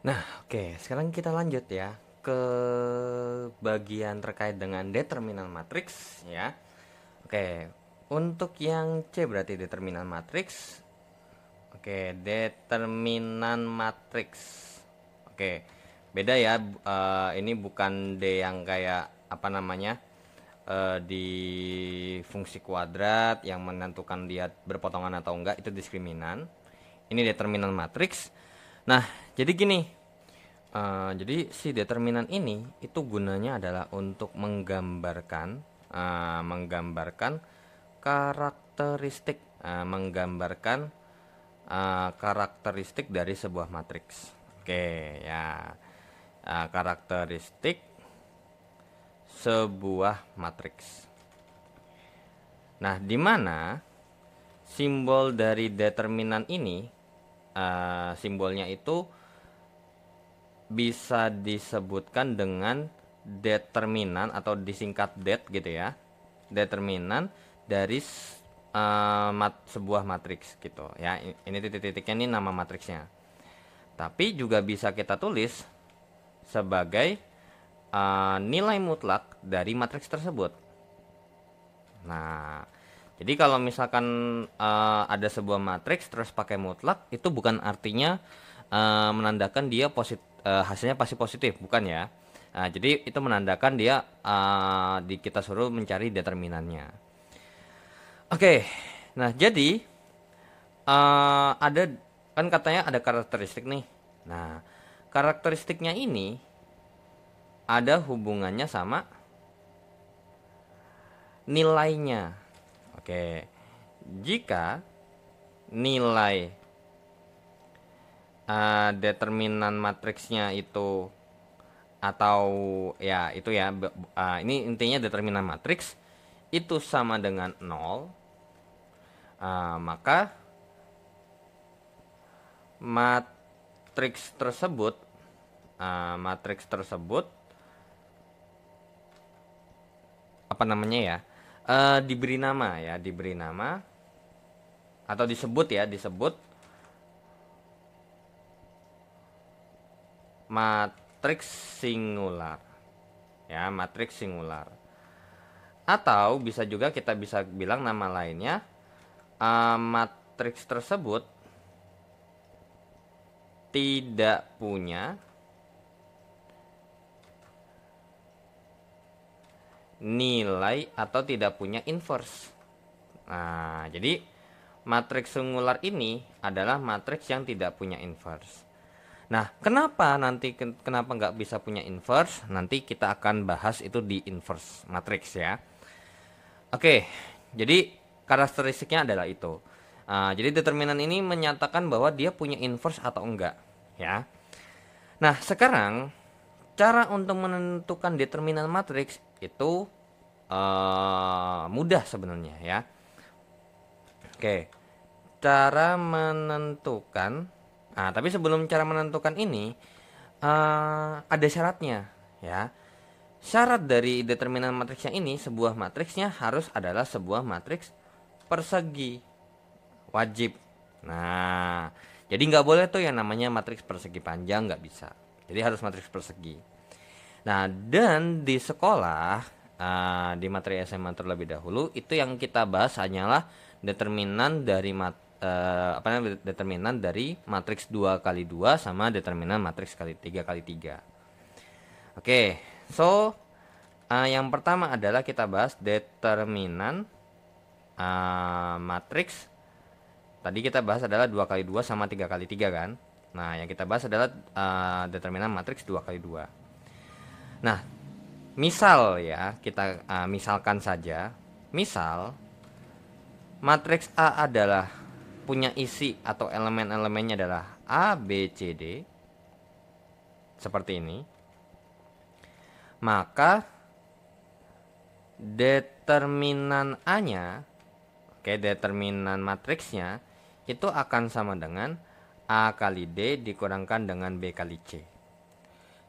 Nah, oke, sekarang kita lanjut ya ke bagian terkait dengan determinan matriks ya. Oke, untuk yang C berarti determinan matriks. Oke, determinan matriks. Oke, beda ya. Ini bukan D yang kayak apa namanya di fungsi kuadrat yang menentukan dia berpotongan atau enggak, itu diskriminan. Ini determinan matriks. Nah, jadi gini. Jadi si determinan ini itu gunanya adalah untuk menggambarkan karakteristik, karakteristik dari sebuah matriks. Oke, ya. Karakteristik sebuah matriks. Nah, di mana simbol dari determinan ini, simbolnya itu bisa disebutkan dengan determinan atau disingkat det gitu ya. Determinan dari sebuah matriks gitu ya. Ini titik-titiknya, ini nama matriksnya. Tapi juga bisa kita tulis sebagai nilai mutlak dari matriks tersebut. Nah, jadi kalau misalkan ada sebuah matriks terus pakai mutlak, itu bukan artinya menandakan dia hasilnya pasti positif, bukan ya. Nah, jadi itu menandakan dia kita suruh mencari determinannya. Oke, nah jadi ada kan katanya ada karakteristik nih. Nah, karakteristiknya ini ada hubungannya sama nilainya. Oke, jika nilai determinan matriksnya itu, atau ya itu ya, ini intinya determinan matriks itu sama dengan 0, maka matriks tersebut apa namanya ya, diberi nama atau disebut matriks singular ya, matriks singular. Atau bisa juga kita bisa bilang nama lainnya, matriks tersebut tidak punya nilai atau tidak punya inverse. Nah, jadi matriks singular ini adalah matriks yang tidak punya inverse. Nah, kenapa nggak bisa punya inverse? Nanti kita akan bahas itu di inverse matriks ya. Oke, jadi karakteristiknya adalah itu. Jadi determinan ini menyatakan bahwa dia punya inverse atau enggak ya. Nah, sekarang cara untuk menentukan determinan matriks itu mudah sebenarnya ya. Oke, cara menentukan. Tapi sebelum cara menentukan ini ada syaratnya ya. Syarat dari determinan matriksnya ini, sebuah matriksnya harus adalah sebuah matriks persegi, wajib. Nah, jadi nggak boleh tuh yang namanya matriks persegi panjang, nggak bisa. Jadi harus matriks persegi. Nah, dan di sekolah, di materi SMA terlebih dahulu, itu yang kita bahas hanyalah determinan dari determinan dari matriks 2 kali 2 sama determinan matriks 3 kali 3. Oke, so yang pertama adalah kita bahas determinan matriks. Tadi kita bahas adalah 2 kali 2 sama 3 kali 3 kan. Nah, yang kita bahas adalah determinan matriks 2 kali 2. Nah, misal ya, kita misalkan saja. Misal matriks A adalah punya isi atau elemen-elemennya adalah A, B, C, D. Seperti ini. Maka determinan A-nya, determinan matriksnya itu akan sama dengan A kali D dikurangkan dengan B kali C.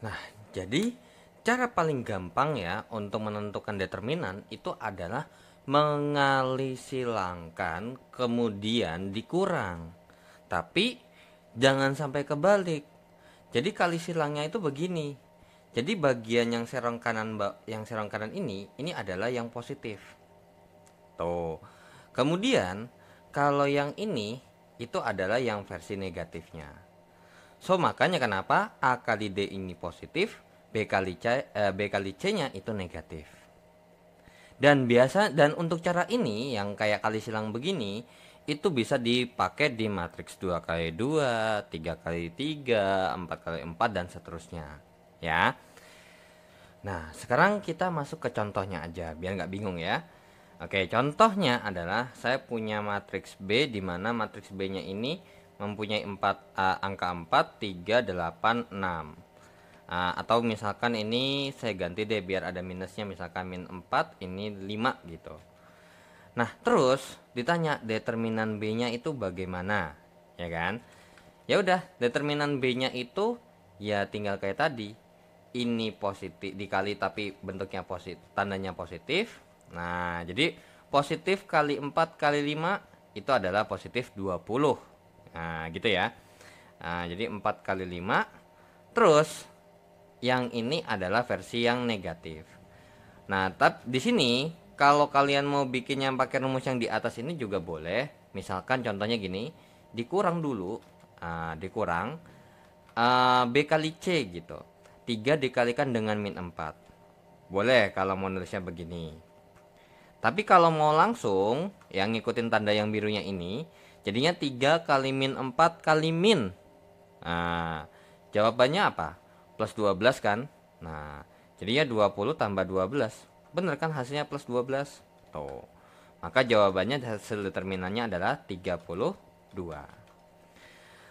Nah, jadi cara paling gampang ya untuk menentukan determinan itu adalah mengalisilangkan kemudian dikurang. Tapi jangan sampai kebalik. Jadi kali silangnya itu begini. Jadi bagian yang serong kanan ini adalah yang positif. Tuh. Kemudian kalau yang ini itu adalah yang versi negatifnya. So makanya kenapa A kali D ini positif, B kali C-nya itu negatif. Dan untuk cara ini yang kayak kali silang begini itu bisa dipakai di matriks 2 kali 2, 3 kali 3, 4 kali 4 dan seterusnya, ya. Nah, sekarang kita masuk ke contohnya aja biar nggak bingung ya. Oke, contohnya adalah saya punya matriks B di mana matriks B-nya ini mempunyai angka 4, 3, 8, 6. Atau misalkan ini saya ganti deh biar ada minusnya, misalkan min 4 ini 5 gitu. Nah terus ditanya determinan B nya itu bagaimana, ya kan? Ya udah, determinan B nya itu ya tinggal kayak tadi, ini positif dikali tapi bentuknya positif, tandanya positif. Nah jadi positif kali 4 kali 5 itu adalah positif 20. Nah gitu ya. Jadi 4 kali 5. Terus yang ini adalah versi yang negatif. Nah, tapi di sini kalau kalian mau bikinnya pakai rumus yang di atas ini juga boleh. Misalkan contohnya gini, dikurang dulu, dikurang B kali C gitu. 3 dikalikan dengan min 4. Boleh kalau mau nulisnya begini. Tapi kalau mau langsung yang ngikutin tanda yang birunya ini, jadinya 3 kali min 4 kali min. Nah, jawabannya apa? Plus 12 kan. Nah jadinya 20 tambah 12. Bener kan hasilnya plus 12. Tuh. Maka jawabannya hasil determinannya adalah 32.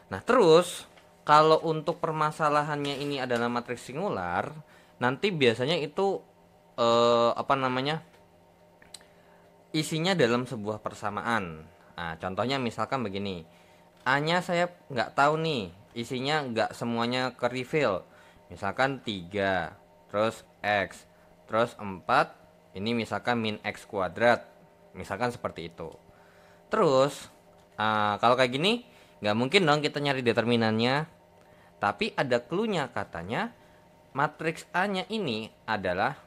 Nah terus kalau untuk permasalahannya ini adalah matriks singular, nanti biasanya itu isinya dalam sebuah persamaan. Nah contohnya misalkan begini, A-nya saya nggak tahu nih, isinya nggak semuanya ke refill. Misalkan 3, terus X, terus 4, ini misalkan min X kuadrat. Misalkan seperti itu. Terus, kalau kayak gini, nggak mungkin dong kita nyari determinannya. Tapi ada clue-nya, katanya matriks A-nya ini adalah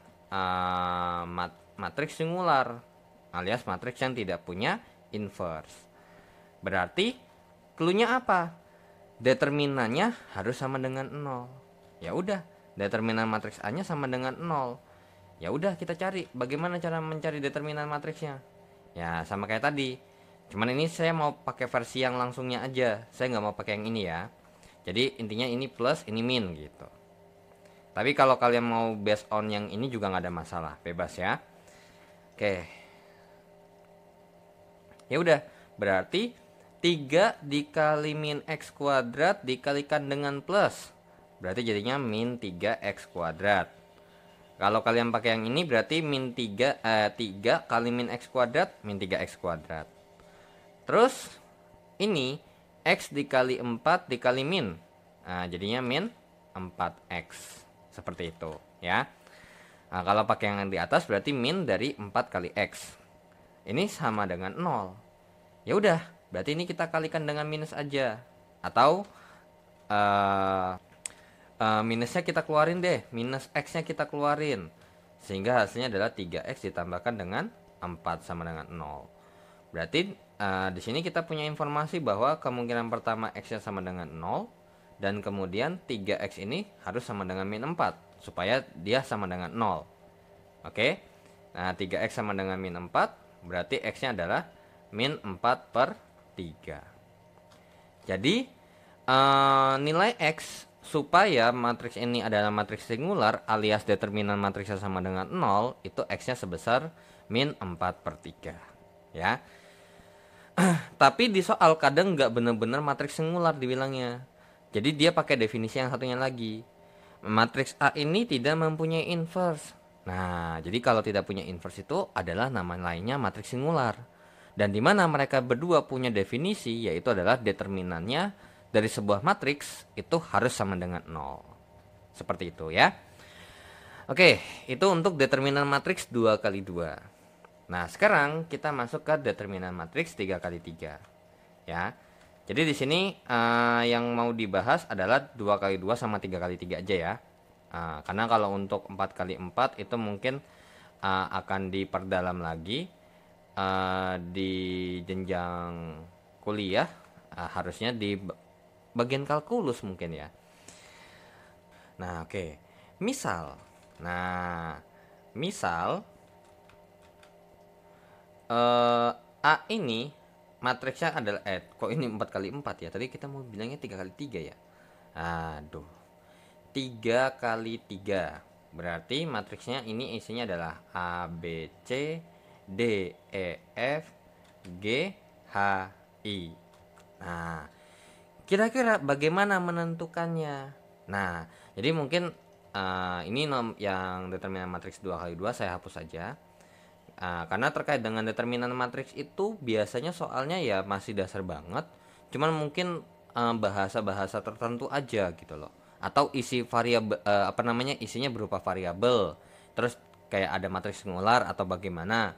matriks singular, alias matriks yang tidak punya inverse. Berarti clue-nya apa? Determinannya harus sama dengan 0. Ya udah, determinan matriks A-nya sama dengan 0. Ya udah, kita cari bagaimana cara mencari determinan matriksnya. Ya sama kayak tadi. Cuman ini saya mau pakai versi yang langsungnya aja. Saya nggak mau pakai yang ini ya. Jadi intinya ini plus, ini min gitu. Tapi kalau kalian mau based on yang ini juga nggak ada masalah, bebas ya. Oke. Ya udah, berarti 3 dikali min X kuadrat dikalikan dengan plus, berarti jadinya min 3x kuadrat. Kalau kalian pakai yang ini berarti min 3 kali min x kuadrat min 3x kuadrat. Terus ini x dikali 4 dikali min. Nah, jadinya min 4x. Seperti itu ya. Nah, kalau pakai yang di atas berarti min dari 4 kali x. Ini sama dengan 0. Ya udah, berarti ini kita kalikan dengan minus aja. Atau minusnya kita keluarin deh, minus x nya kita keluarin, sehingga hasilnya adalah 3x ditambahkan dengan 4 sama dengan 0. Berarti di sini kita punya informasi bahwa kemungkinan pertama x nya sama dengan 0, dan kemudian 3x ini harus sama dengan min 4 supaya dia sama dengan 0. Oke. Nah 3x sama dengan min 4, berarti x nya adalah min 4/3. Jadi nilai x supaya matriks ini adalah matriks singular alias determinan matriksnya sama dengan 0, itu x-nya sebesar min 4/3 ya. Tapi di soal kadang nggak benar-benar matriks singular dibilangnya. Jadi dia pakai definisi yang satunya lagi. Matriks A ini tidak mempunyai inverse. Nah, jadi kalau tidak punya inverse itu adalah nama lainnya matriks singular. Dan di mana mereka berdua punya definisi, yaitu adalah determinannya dari sebuah matriks itu harus sama dengan 0. Seperti itu ya. Oke, itu untuk determinan matriks 2 kali 2. Nah, sekarang kita masuk ke determinan matriks 3 kali 3. Ya. Jadi di sini yang mau dibahas adalah 2 kali 2 sama 3 kali 3 aja ya. Karena kalau untuk 4 kali 4 itu mungkin akan diperdalam lagi di jenjang kuliah, harusnya di bagian kalkulus mungkin ya. Nah, oke. Misal. Nah, misal A ini matriksnya adalah kok ini 4 kali 4 ya? Tadi kita mau bilangnya 3 kali 3 ya. Aduh. 3 kali 3. Berarti matriksnya ini isinya adalah A B C D E F G H I. Nah, kira-kira bagaimana menentukannya? Nah, jadi mungkin ini yang determinan matriks 2 kali 2 saya hapus saja. Karena terkait dengan determinan matriks itu biasanya soalnya ya masih dasar banget. Cuman mungkin bahasa-bahasa tertentu aja gitu loh. Atau isi variabel isinya berupa variabel. Terus kayak ada matriks singular atau bagaimana.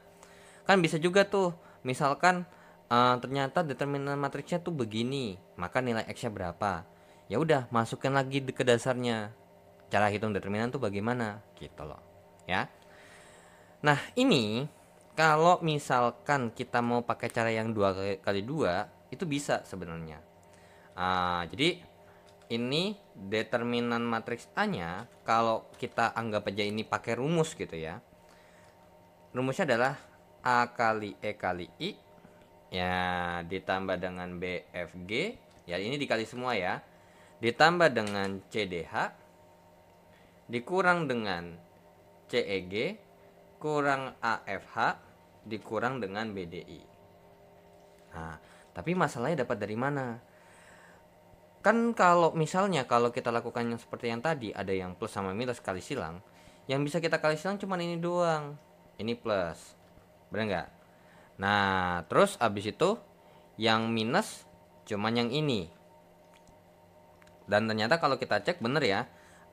Kan bisa juga tuh, misalkan ternyata determinan matriksnya tuh begini, maka nilai X-nya berapa. Ya udah, masukin lagi ke dasarnya. Cara hitung determinan tuh bagaimana gitu loh. Ya. Nah, ini kalau misalkan kita mau pakai cara yang 2 kali 2 itu bisa sebenarnya. Jadi ini determinan matriks A-nya kalau kita anggap aja ini pakai rumus gitu ya. Rumusnya adalah A kali E kali I ya ditambah dengan BFG, ya ini dikali semua ya. Ditambah dengan CDH dikurang dengan CEG kurang AFH dikurang dengan BDI. Nah, tapi masalahnya dapat dari mana? Kan kalau misalnya kalau kita lakukan yang seperti yang tadi, ada yang plus sama minus kali silang, yang bisa kita kali silang cuma ini doang. Ini plus. Benar nggak? Nah, terus abis itu yang minus cuman yang ini. Dan ternyata kalau kita cek bener ya,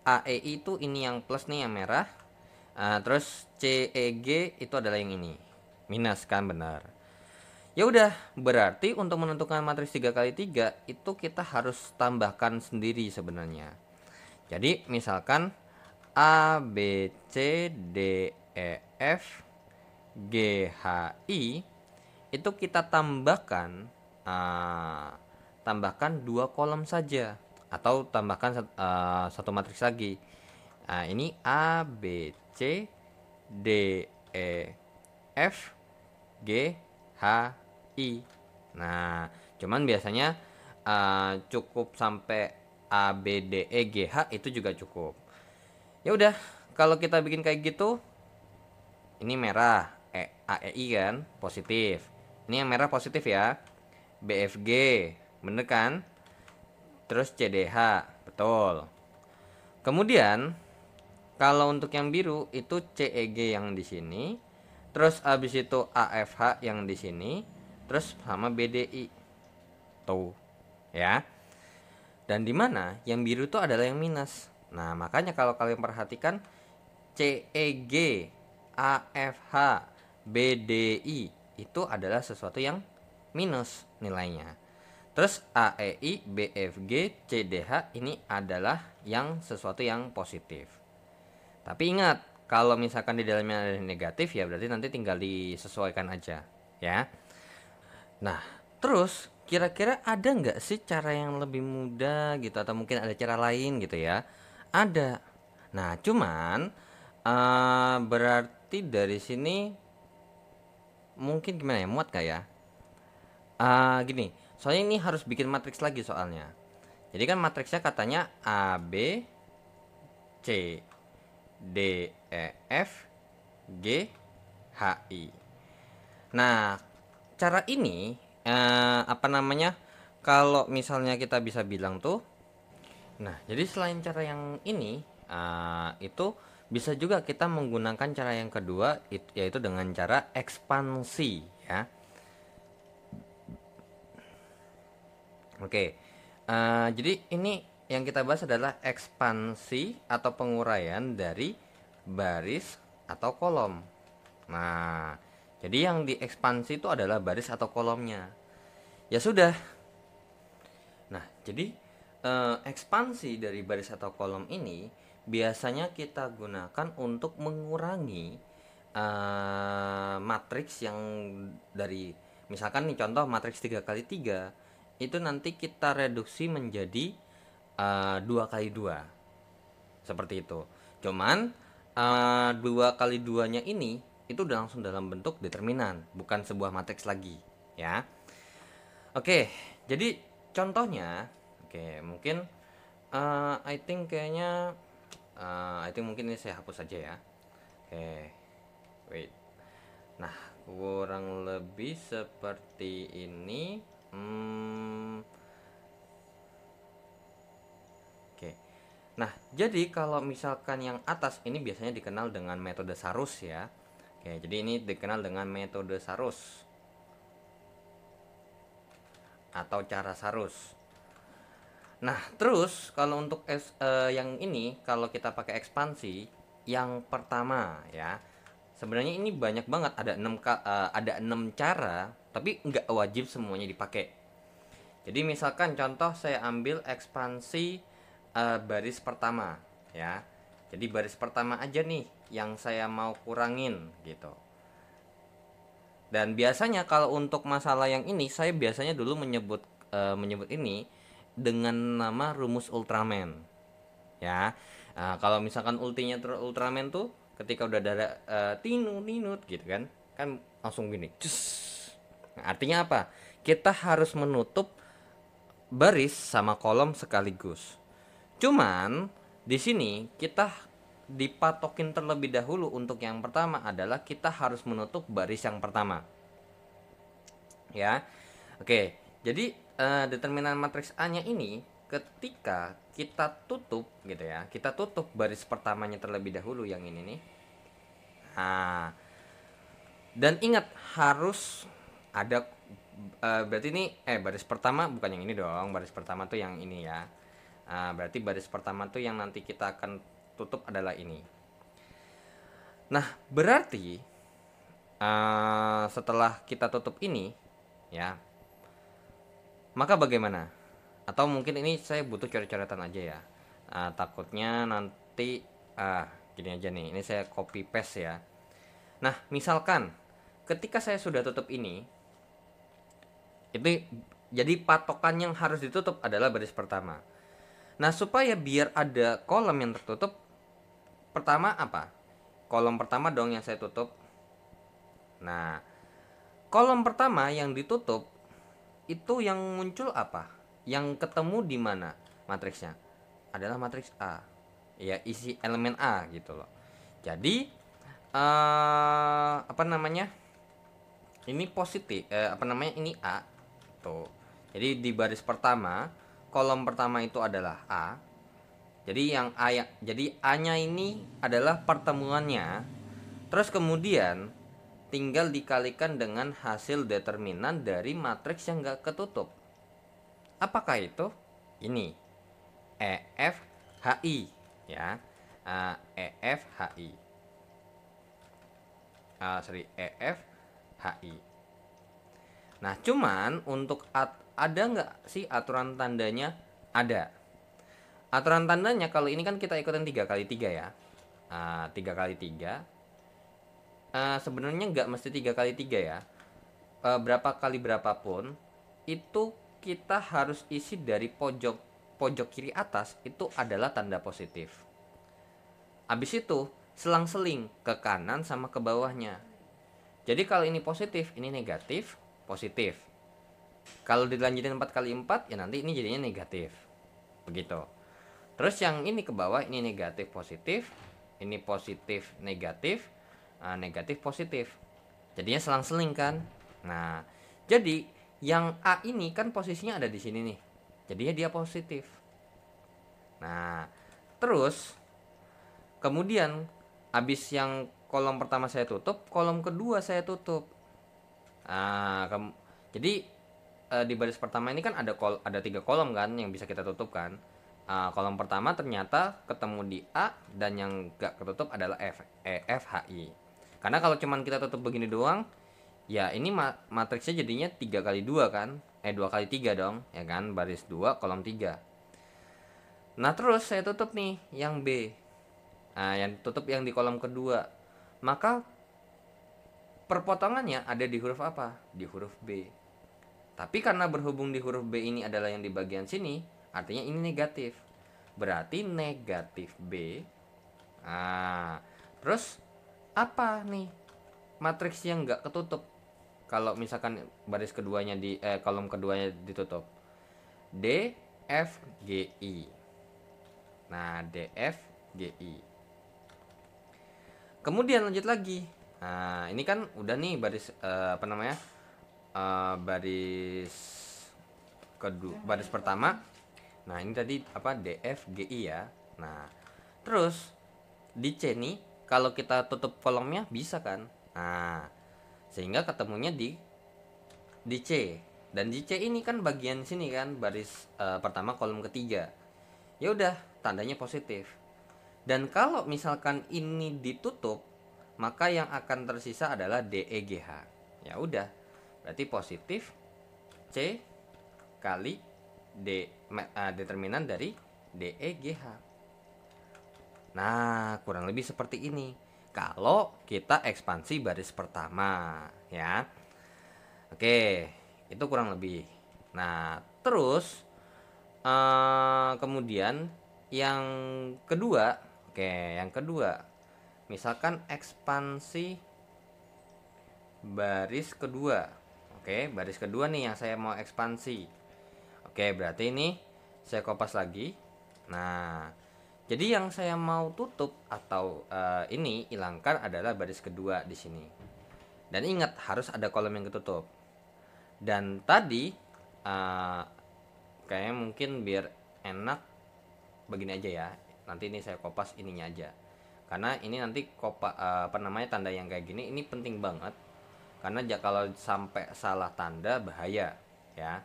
AEI itu ini yang plus nih yang merah. Terus CEG itu adalah yang ini. Minus kan benar. Ya udah, berarti untuk menentukan matriks 3 kali 3 itu kita harus tambahkan sendiri sebenarnya. Jadi misalkan A B C D E F G H I itu kita tambahkan tambahkan 2 kolom saja atau tambahkan satu matriks lagi. Ini A B C D E F G H I. Nah, cuman biasanya cukup sampai A B D E G H itu juga cukup. Ya udah, kalau kita bikin kayak gitu, ini merah, AEI kan positif. Ini yang merah positif ya. BFG, bener kan? Terus CDH, betul. Kemudian kalau untuk yang biru itu CEG yang di sini, terus abis itu AFH yang di sini, terus sama BDI. Tuh, ya. Dan di mana yang biru itu adalah yang minus. Nah, makanya kalau kalian perhatikan CEG, AFH, BDI itu adalah sesuatu yang minus nilainya. Terus AEI, BFG, CDH ini adalah yang sesuatu yang positif. Tapi ingat, kalau misalkan di dalamnya ada negatif ya berarti nanti tinggal disesuaikan aja ya. Nah, terus kira-kira ada nggak sih cara yang lebih mudah gitu atau mungkin ada cara lain gitu ya? Ada. Nah, cuman berarti dari sini mungkin gimana ya, muat gak ya? Gini, soalnya ini harus bikin matriks lagi soalnya. Jadi kan matriksnya katanya A B C D E F G H I. Nah, cara ini kalau misalnya kita bisa bilang tuh, nah jadi selain cara yang ini itu bisa juga kita menggunakan cara yang kedua, yaitu dengan cara ekspansi ya. Oke, jadi ini yang kita bahas adalah ekspansi atau penguraian dari baris atau kolom. Nah, jadi yang diekspansi itu adalah baris atau kolomnya. Ya sudah, Jadi ekspansi dari baris atau kolom ini biasanya kita gunakan untuk mengurangi matriks yang dari, misalkan nih contoh matriks 3 kali 3 itu nanti kita reduksi menjadi 2 kali 2 seperti itu. Cuman 2 kali 2 nya ini itu udah langsung dalam bentuk determinan, bukan sebuah matriks lagi ya. Oke, jadi contohnya, oke mungkin I think kayaknya I think mungkin ini saya hapus saja ya. Oke, wait. Nah, kurang lebih seperti ini. Oke. Nah, jadi kalau misalkan yang atas ini biasanya dikenal dengan metode Sarus ya. Oke, jadi ini dikenal dengan metode Sarus atau cara Sarus. Nah, terus kalau untuk yang ini kalau kita pakai ekspansi, yang pertama ya. Sebenarnya ini banyak banget, ada 6 cara, tapi nggak wajib semuanya dipakai. Jadi misalkan contoh saya ambil ekspansi baris pertama ya. Jadi baris pertama aja nih yang saya mau kurangin gitu. Dan biasanya kalau untuk masalah yang ini saya biasanya dulu menyebut ini dengan nama rumus Ultraman ya. Kalau misalkan ultinya Ultraman tuh ketika udah ada tinut gitu kan langsung gini cus. Nah, artinya apa? Kita harus menutup baris sama kolom sekaligus. Cuman di sini kita dipatokin terlebih dahulu. Untuk yang pertama adalah kita harus menutup baris yang pertama ya. Oke, jadi determinan matriks A nya ini ketika kita tutup gitu ya, kita tutup baris pertamanya terlebih dahulu yang ini nih. Nah, dan ingat harus ada berarti ini baris pertama bukan yang ini dong. Baris pertama tuh yang ini ya. Berarti baris pertama tuh yang nanti kita akan tutup adalah ini. Nah, berarti setelah kita tutup ini ya, maka bagaimana? Atau mungkin ini saya butuh coret-coretan aja ya. Takutnya nanti gini aja nih. Ini saya copy paste ya. Nah, misalkan ketika saya sudah tutup ini, itu jadi patokan yang harus ditutup adalah baris pertama. Nah, supaya biar ada kolom yang tertutup, pertama apa? Kolom pertama dong yang saya tutup. Nah, kolom pertama yang ditutup itu yang muncul apa? Yang ketemu di mana matriksnya? Adalah matriks A. Ya, isi elemen A gitu loh. Jadi apa namanya? Ini positif, ini A. Tuh. Jadi di baris pertama, kolom pertama itu adalah A. Jadi yang A ya, jadi A-nya ini adalah pertemuannya. Terus kemudian tinggal dikalikan dengan hasil determinan dari matriks yang gak ketutup. Apakah itu? Ini EFHI ya. EFHI. EFHI. Nah, cuman untuk ada nggak sih aturan tandanya? Ada. Aturan tandanya kalau ini kan kita ikutin 3 kali 3 ya. 3 kali 3. Sebenarnya nggak mesti 3 kali 3 ya. Berapa kali berapapun itu kita harus isi dari pojok kiri atas itu adalah tanda positif. Habis itu selang-seling ke kanan sama ke bawahnya. Jadi kalau ini positif, ini negatif, positif. Kalau dilanjutin 4 kali 4 ya nanti ini jadinya negatif. Begitu. Terus yang ini ke bawah ini negatif positif, ini positif negatif, negatif positif. Jadinya selang-seling kan. Nah, jadi yang A ini kan posisinya ada di sini nih. Jadinya dia positif. Nah, terus kemudian habis yang kolom pertama saya tutup, kolom kedua saya tutup. Jadi di baris pertama ini kan ada 3 kolom kan yang bisa kita tutup kan. Kolom pertama ternyata ketemu di A dan yang gak ketutup adalah EFHI. Karena kalau cuman kita tutup begini doang, ya ini matriksnya jadinya 3 kali 2 kan. 2 kali 3 dong, ya kan? Baris 2 kolom 3. Nah, terus saya tutup nih yang B. Nah, yang tutup yang di kolom kedua. Maka perpotongannya ada di huruf apa? Di huruf B. Tapi karena berhubung di huruf B ini adalah yang di bagian sini, artinya ini negatif. Berarti negatif B. Nah, terus apa nih matriks yang nggak ketutup? Kalau misalkan baris keduanya di kolom keduanya ditutup. D, F, G, I. Nah, D, F, G, I. Kemudian lanjut lagi. Nah, ini kan udah nih baris baris kedua, baris pertama. Nah, ini tadi apa? D, F, G, I ya. Nah, terus di C nih kalau kita tutup kolomnya bisa kan? Nah, sehingga ketemunya di C. Dan di C ini kan bagian sini kan baris pertama kolom ketiga. Ya udah, tandanya positif. Dan kalau misalkan ini ditutup, maka yang akan tersisa adalah D, E, G, H. Ya udah, berarti positif C kali determinan dari D, E, G, H. Nah, kurang lebih seperti ini. Kalau kita ekspansi baris pertama, ya. Oke, itu kurang lebih. Nah, terus kemudian yang kedua, yang kedua, misalkan ekspansi baris kedua. Baris kedua nih yang saya mau ekspansi. Berarti ini saya kopas lagi. Nah, jadi yang saya mau tutup atau ini hilangkan adalah baris kedua di sini. Dan ingat harus ada kolom yang ketutup. Dan tadi kayaknya mungkin biar enak begini aja ya. Nanti ini saya kopas ininya aja. Karena ini nanti tanda yang kayak gini ini penting banget. Karena kalau sampai salah tanda bahaya ya.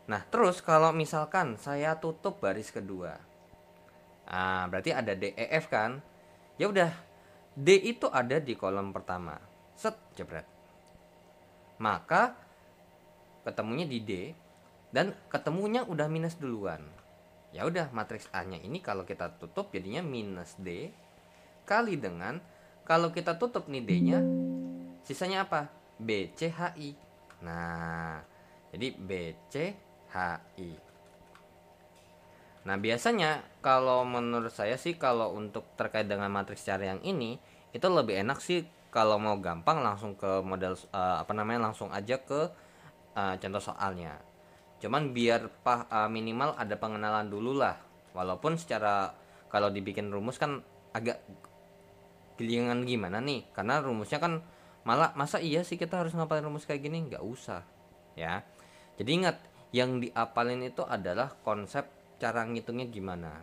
Nah, terus kalau misalkan saya tutup baris kedua. Berarti ada D, E, F kan? Ya udah, D itu ada di kolom pertama. Set, jebret. Maka ketemunya di D dan ketemunya udah minus duluan. Ya udah, matriks A-nya ini kalau kita tutup jadinya minus D kali dengan kalau kita tutup nih D-nya, sisanya apa? B, C, H, I. Nah, jadi B, C, H, I. Nah, biasanya kalau menurut saya sih kalau untuk terkait dengan matriks cara yang ini itu lebih enak sih kalau mau gampang langsung ke model langsung aja ke contoh soalnya. Cuman biar minimal ada pengenalan dulu lah. Walaupun secara kalau dibikin rumus kan agak gilingan gimana nih, karena rumusnya kan malah masa iya sih kita harus ngapalin rumus kayak gini, nggak usah ya. Jadi ingat, yang diapalin itu adalah konsep cara ngitungnya gimana.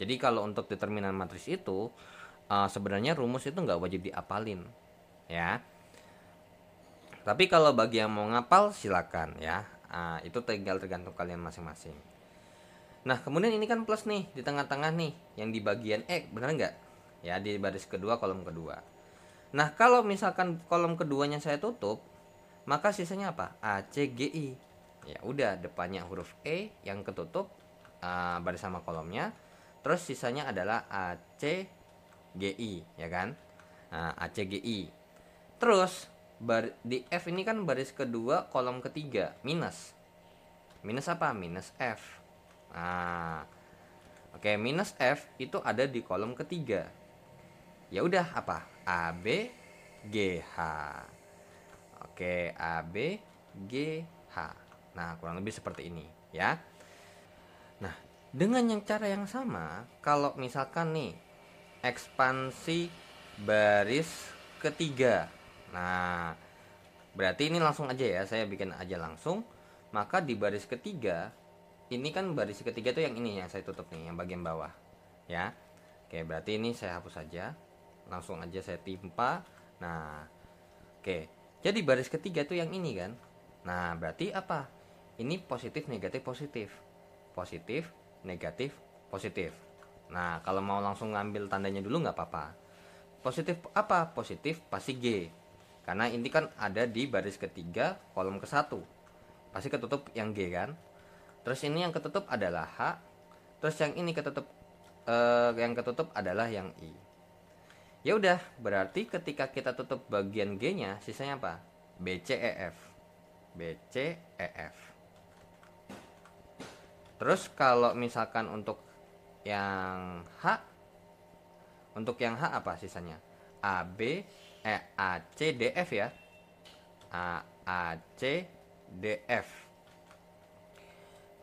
Jadi kalau untuk determinan matriks itu sebenarnya rumus itu nggak wajib diapalin ya. Tapi kalau bagi yang mau ngapal silakan ya. Itu tinggal tergantung kalian masing-masing. Nah, kemudian ini kan plus nih di tengah-tengah nih yang di bagian benar nggak? Ya, di baris kedua kolom kedua. Nah, kalau misalkan kolom keduanya saya tutup, maka sisanya apa? A, C, G, I. Ya udah, depannya huruf E yang ketutup baris sama kolomnya. Terus sisanya adalah A, C, G, I, ya kan? Nah, A, C, G, I. Terus di F ini kan baris kedua kolom ketiga minus. Minus apa? Minus F. Nah, minus F itu ada di kolom ketiga. Ya udah, apa? A, B, G, H. A, B, G, H. Nah, kurang lebih seperti ini ya. Nah, dengan cara yang sama, kalau misalkan nih ekspansi baris ketiga. Nah, berarti ini langsung aja ya, saya bikin aja langsung. Maka di baris ketiga, ini kan baris ketiga tuh yang ini yang saya tutup nih, yang bagian bawah ya. Berarti ini saya hapus saja. Langsung aja saya timpa. Nah, jadi baris ketiga tuh yang ini kan. Nah, berarti apa? Ini positif, negatif, positif. Positif, negatif, positif. Nah, kalau mau langsung ngambil tandanya dulu nggak apa-apa. Positif apa? Positif pasti G. karena ini kan ada di baris ketiga kolom ke-1, pasti ketutup yang G kan. Terus ini yang ketutup adalah H, terus yang ini yang ketutup adalah yang I. Ya udah, berarti ketika kita tutup bagian G-nya, sisanya apa? BCEF. BCEF. Terus kalau misalkan untuk yang H, apa sisanya? ACDF ya. ACDF.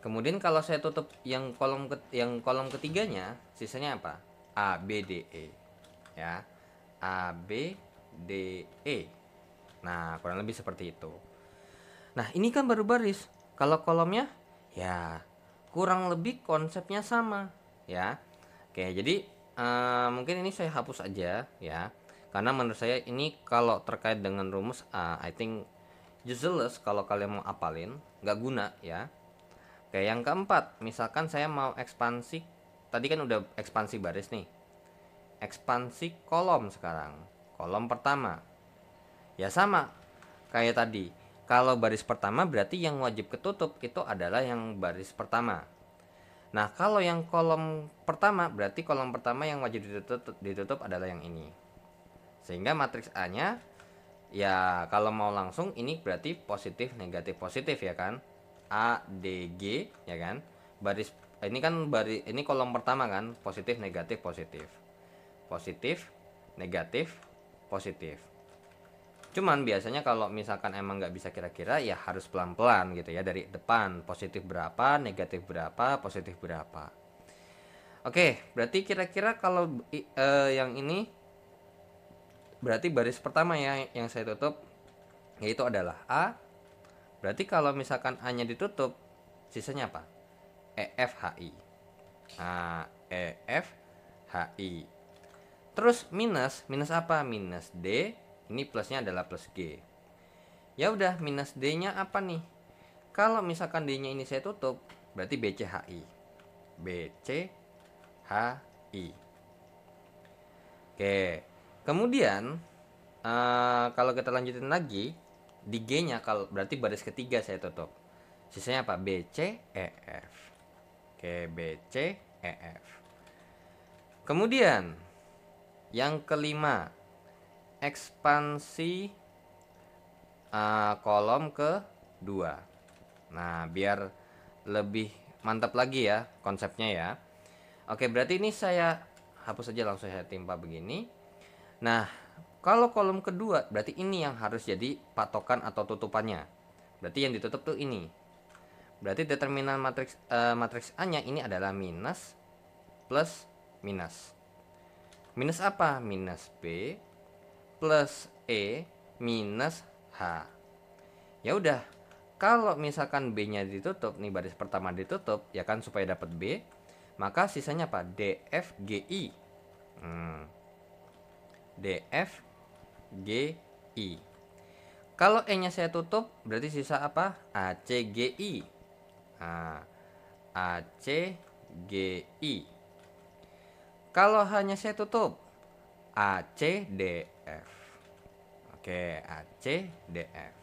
Kemudian kalau saya tutup yang kolom ketiganya, sisanya apa? ABDE. Ya. ABDE. Nah, kurang lebih seperti itu. Nah, ini kan baru baris. Kalau kolomnya ya kurang lebih konsepnya sama, ya. Oke, jadi mungkin ini saya hapus aja ya. Karena menurut saya ini kalau terkait dengan rumus I think useless kalau kalian mau apalin, nggak guna ya. Oke, yang keempat, misalkan saya mau ekspansi, tadi kan udah ekspansi baris nih. Ekspansi kolom sekarang. Kolom pertama. Ya sama kayak tadi. Kalau baris pertama berarti yang wajib ketutup itu adalah yang baris pertama. Nah, kalau yang kolom pertama berarti kolom pertama yang wajib ditutup adalah yang ini. Sehingga matriks A-nya ya kalau mau langsung ini berarti positif negatif positif ya kan. ADG ya kan. Baris ini kan ini kolom pertama kan, positif negatif positif. Positif negatif positif. Cuman biasanya kalau misalkan emang nggak bisa kira-kira ya harus pelan-pelan gitu ya, dari depan positif berapa, negatif berapa, positif berapa. Oke, berarti kira-kira kalau yang ini berarti baris pertama ya yang saya tutup yaitu adalah A. Berarti kalau misalkan A-nya ditutup, sisanya apa? EFHI. Nah, EFHI. Terus minus apa? Minus D. Ini plusnya adalah plus G. Ya udah, minus D-nya apa nih? Kalau misalkan D-nya ini saya tutup, berarti BCHI. BCHI. Oke. Kemudian kalau kita lanjutin lagi, di G-nya kalau berarti baris ketiga saya tutup. Sisanya apa? BCEF. Oke, BCEF. Kemudian yang kelima, ekspansi kolom kedua. Nah, biar lebih mantap lagi ya konsepnya ya. Oke, berarti ini saya hapus aja, langsung saya timpa begini. Nah, kalau kolom kedua berarti ini yang harus jadi patokan atau tutupannya. Berarti yang ditutup tuh ini. Berarti determinan matriks A-nya ini adalah minus plus minus. Minus apa? Minus B plus E minus H. Ya udah, kalau misalkan B-nya ditutup nih, baris pertama ditutup ya kan, supaya dapat B, maka sisanya apa? DFGI. DFGI. Kalau E-nya saya tutup berarti sisa apa? ACGI. Nah, ACGI. Kalau hanya saya tutup ACDF. Oke, ACDF.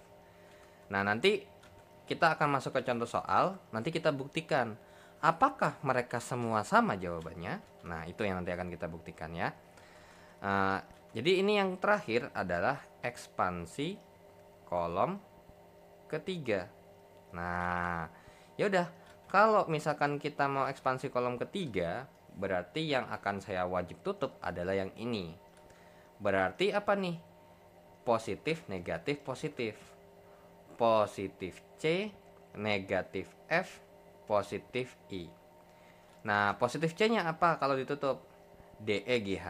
Nah, nanti kita akan masuk ke contoh soal. Nanti kita buktikan apakah mereka semua sama jawabannya. Nah, itu yang nanti akan kita buktikan ya. Jadi ini yang terakhir adalah ekspansi kolom ketiga. Nah, ya udah, kalau misalkan kita mau ekspansi kolom ketiga, berarti yang akan saya wajib tutup adalah yang ini. Berarti apa nih? Positif, negatif, positif. Positif C, negatif F, positif I. Nah, positif C-nya apa kalau ditutup? DEGH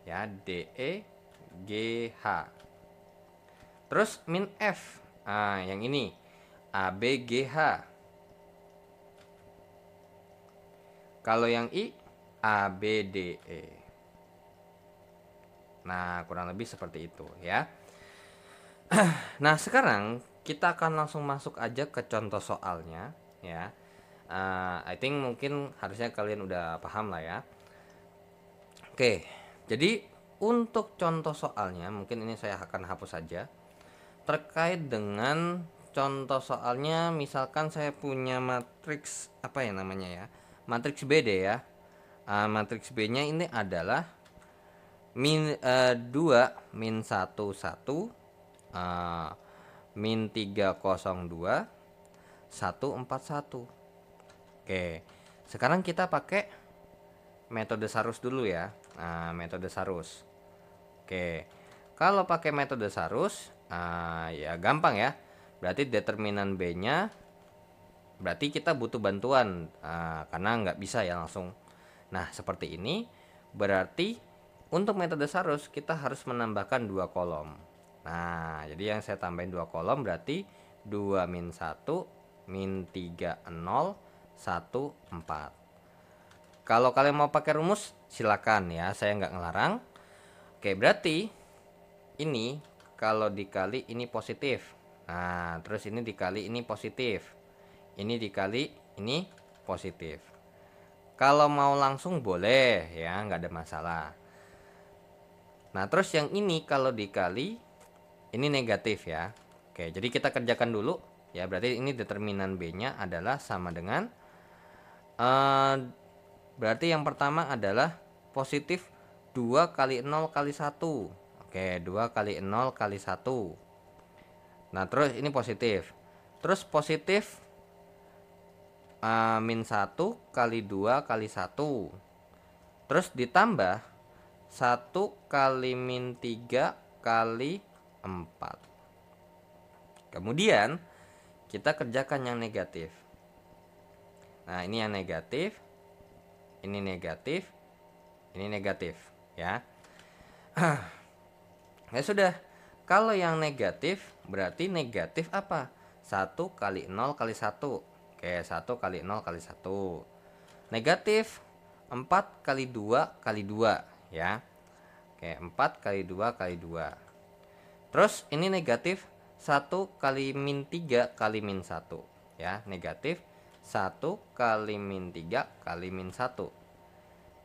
ya, DEGH. Terus min F. Nah, yang ini ABGH. Kalau yang I ABDE. Nah, kurang lebih seperti itu ya. Nah, sekarang kita akan langsung masuk aja ke contoh soalnya ya. I think mungkin harusnya kalian udah paham lah ya. Oke, jadi untuk contoh soalnya mungkin ini saya akan hapus saja. terkait dengan contoh soalnya, misalkan saya punya matriks apa ya namanya ya, matriks B deh ya. Matriks B nya ini adalah 2 min 1 1, min 302 141. Oke, sekarang kita pakai metode Sarus dulu ya. Metode Sarus. Oke, kalau pakai metode Sarus, ya gampang ya. Berarti determinan B-nya, berarti kita butuh bantuan, karena nggak bisa ya langsung. Nah, seperti ini. Berarti untuk metode Sarus kita harus menambahkan 2 kolom. Nah, jadi yang saya tambahin 2 kolom berarti 2 min 1 min 3 0 1 4. Kalau kalian mau pakai rumus silakan ya, saya nggak ngelarang. Oke, berarti ini kalau dikali ini positif. Nah, terus ini dikali ini positif. Ini dikali ini positif. Kalau mau langsung boleh ya, nggak ada masalah. Nah, terus yang ini kalau dikali ini negatif ya. Oke, jadi kita kerjakan dulu ya. Berarti ini determinan B-nya adalah sama dengan berarti yang pertama adalah positif 2 kali 0 kali 1. Oke, 2 kali 0 kali 1. Nah, terus ini positif. Terus positif min 1 kali 2 kali 1. Terus ditambah 1 kali min 3 kali 4. Kemudian kita kerjakan yang negatif. Nah, ini yang negatif. Ini negatif. Ini negatif ya. Ya sudah. Kalau yang negatif berarti negatif apa? 1 kali 0 kali 1. Oke, 1 kali 0 kali 1. Negatif 4 kali 2 kali 2 ya. Oke, 4 kali 2 kali 2. Terus ini negatif 1 kali min 3 kali min 1 ya. Negatif 1 kali min 3 kali min 1.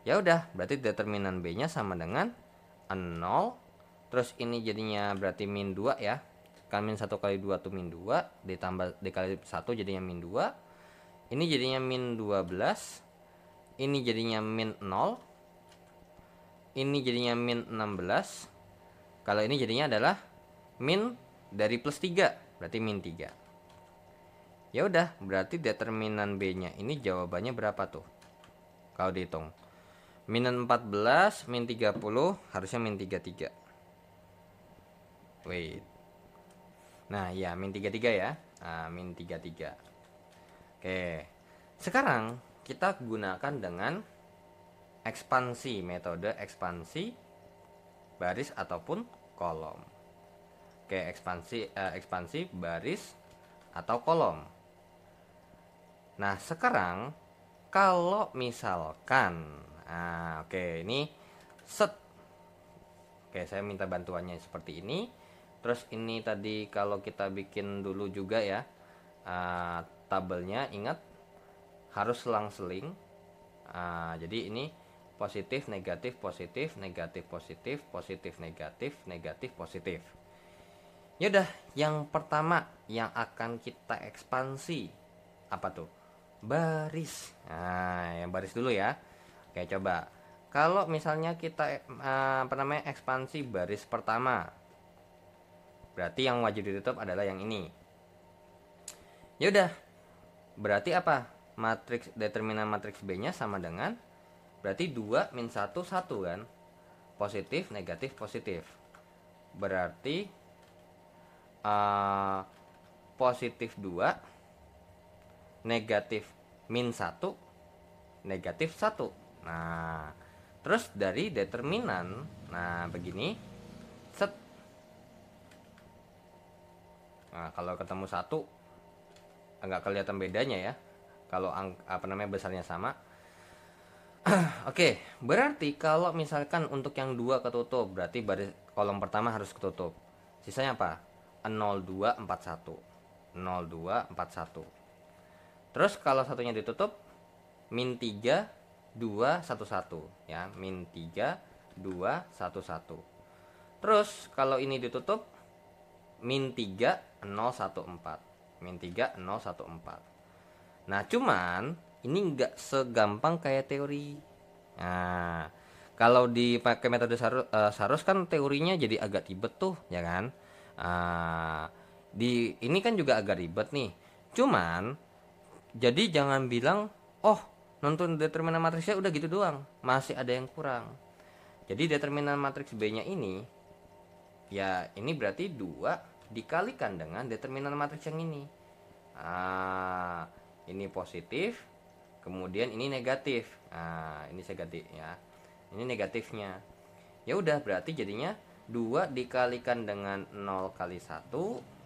Ya udah, berarti determinan B-nya sama dengan 0. Terus ini jadinya berarti min 2 ya. Kan min 1 kali 2 tuh min 2, ditambah dikali 1 jadinya min 2. Ini jadinya min 12. Ini jadinya min 0. Ini jadinya min 16. Kalau ini jadinya adalah min dari plus 3, berarti min 3. Ya udah, berarti determinan B-nya ini jawabannya berapa tuh? Kalau dihitung. Min 14, min 30, harusnya min 33. Wait. Nah, ya min 33 ya. Min 33. Oke. Sekarang kita gunakan dengan ekspansi, metode ekspansi baris ataupun kolom. Oke, ekspansi baris atau kolom. Nah, sekarang kalau misalkan oke, ini set. Oke, saya minta bantuannya seperti ini. Terus ini tadi kalau kita bikin dulu juga ya, tabelnya ingat harus selang-seling. Jadi ini positif, negatif, positif, negatif, positif, positif, negatif, negatif, positif. Yaudah, yang pertama yang akan kita ekspansi apa tuh? Baris. Nah, yang baris dulu ya. Oke, coba. Kalau misalnya kita ekspansi baris pertama, berarti yang wajib ditutup adalah yang ini. Yaudah, berarti apa? Matriks determinan matriks B-nya sama dengan berarti 2 min 1 1 kan? Positif, negatif, positif. Berarti positif 2, negatif min 1, negatif 1. Nah, terus dari determinan, nah begini, set. Nah, kalau ketemu 1 agak kelihatan bedanya ya. Kalau besarnya sama. Oke, berarti kalau misalkan untuk yang 2 ketutup, berarti baris kolom pertama harus ketutup. Sisanya apa? 0241. 0241. Terus kalau satunya ditutup, min 3 2 1 1 ya, min 3 2 1 1. Terus kalau ini ditutup, min 3 0 1 4. Min 3 0 1 4. Nah, cuman ini nggak segampang kayak teori. Nah, kalau dipakai metode Saros kan teorinya jadi agak ribet tuh, ya kan? Di ini kan juga agak ribet nih. Cuman jadi jangan bilang, oh nonton determinan matriksnya udah gitu doang, masih ada yang kurang. Jadi determinan matriks B-nya ini, ya ini berarti 2 dikalikan dengan determinan matriks yang ini. Ini positif, kemudian ini negatif. Ini negatif ya. Ini negatifnya. Ya udah, berarti jadinya 2 dikalikan dengan 0 kali 1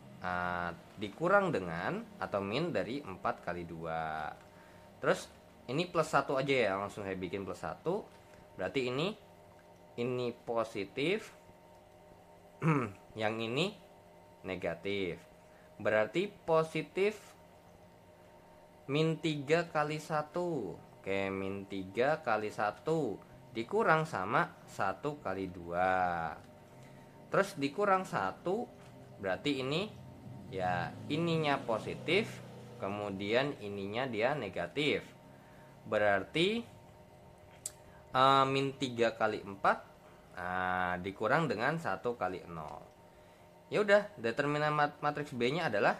dikurang dengan atau min dari 4 kali 2. Terus ini plus 1 aja ya, langsung saya bikin plus 1. Berarti ini positif, yang ini negatif. Berarti positif min 3 kali 1. Oke, min 3 kali 1 dikurang sama 1 kali 2. Terus dikurang 1, berarti ini ya ininya positif, kemudian ininya dia negatif. Berarti min 3 kali 4 dikurang dengan 1 kali 0. Ya udah, determinan matriks B-nya adalah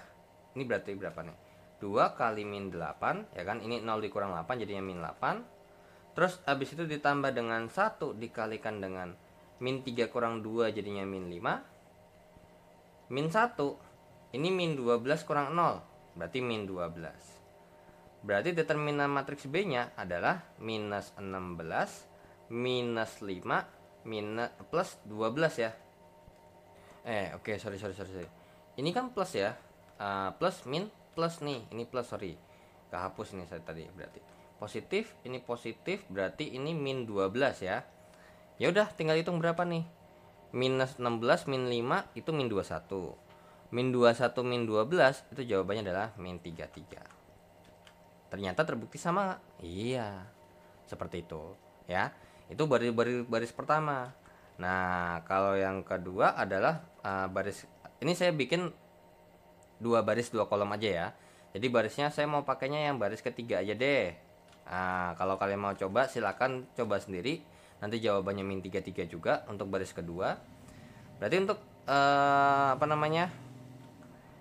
ini berarti berapa nih? 2 kali min 8, ya kan? Ini 0 dikurang 8 jadinya min 8. Terus habis itu ditambah dengan 1 dikalikan dengan min 3 kurang 2 jadinya min 5. Min 1 ini min 12 kurang 0, berarti min 12. Berarti determinan matriks B-nya adalah minus 16, minus 5, plus 12 ya. Oke, sorry. Ini kan plus ya. Plus min plus nih, ini plus, sorry. Kehapus ini saya tadi berarti. Positif, ini positif, berarti ini min 12 ya. Ya udah, tinggal hitung berapa nih? Minus 16 min 5 itu min 21. Min 21 min 12 itu jawabannya adalah min 33. Ternyata terbukti sama. Iya, seperti itu ya. Itu baris pertama. Nah, kalau yang kedua adalah baris. Ini saya bikin 2 baris 2 kolom aja ya. Jadi barisnya saya mau pakainya yang baris ketiga aja deh. Kalau kalian mau coba silakan coba sendiri. Nanti jawabannya min 33 juga untuk baris kedua. Berarti untuk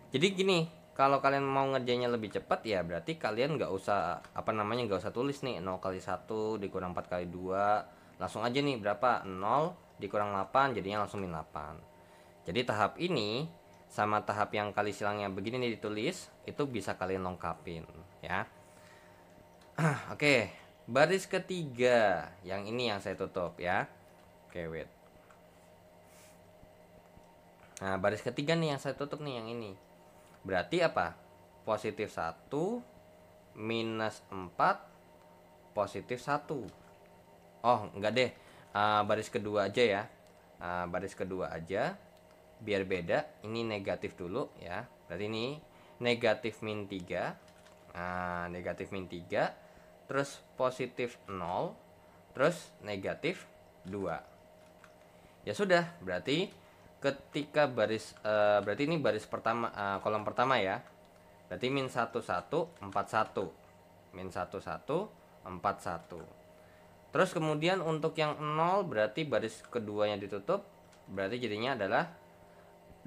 jadi gini, kalau kalian mau ngerjainnya lebih cepat ya berarti kalian nggak usah nggak usah tulis nih 0 kali 1 dikurang 4 kali 2. Langsung aja nih berapa? 0 dikurang 8 jadinya langsung min 8. Jadi tahap ini sama tahap yang kali silangnya begini nih ditulis, itu bisa kalian lengkapin ya. Oke, baris ketiga yang ini yang saya tutup ya. Oke, wait. Nah, baris ketiga nih yang saya tutup nih yang ini. Berarti apa? Positif 1 minus 4 positif 1. Oh, enggak deh. Baris kedua aja ya. Baris kedua aja biar beda. Ini negatif dulu ya. Berarti ini negatif min 3. Negatif min 3. Terus positif 0. Terus negatif 2. Ya sudah, berarti ketika berarti ini baris pertama, kolom pertama ya. Berarti min 1 1 4 1. Min 1 1 4 1. Terus kemudian untuk yang 0 berarti baris keduanya ditutup. Berarti jadinya adalah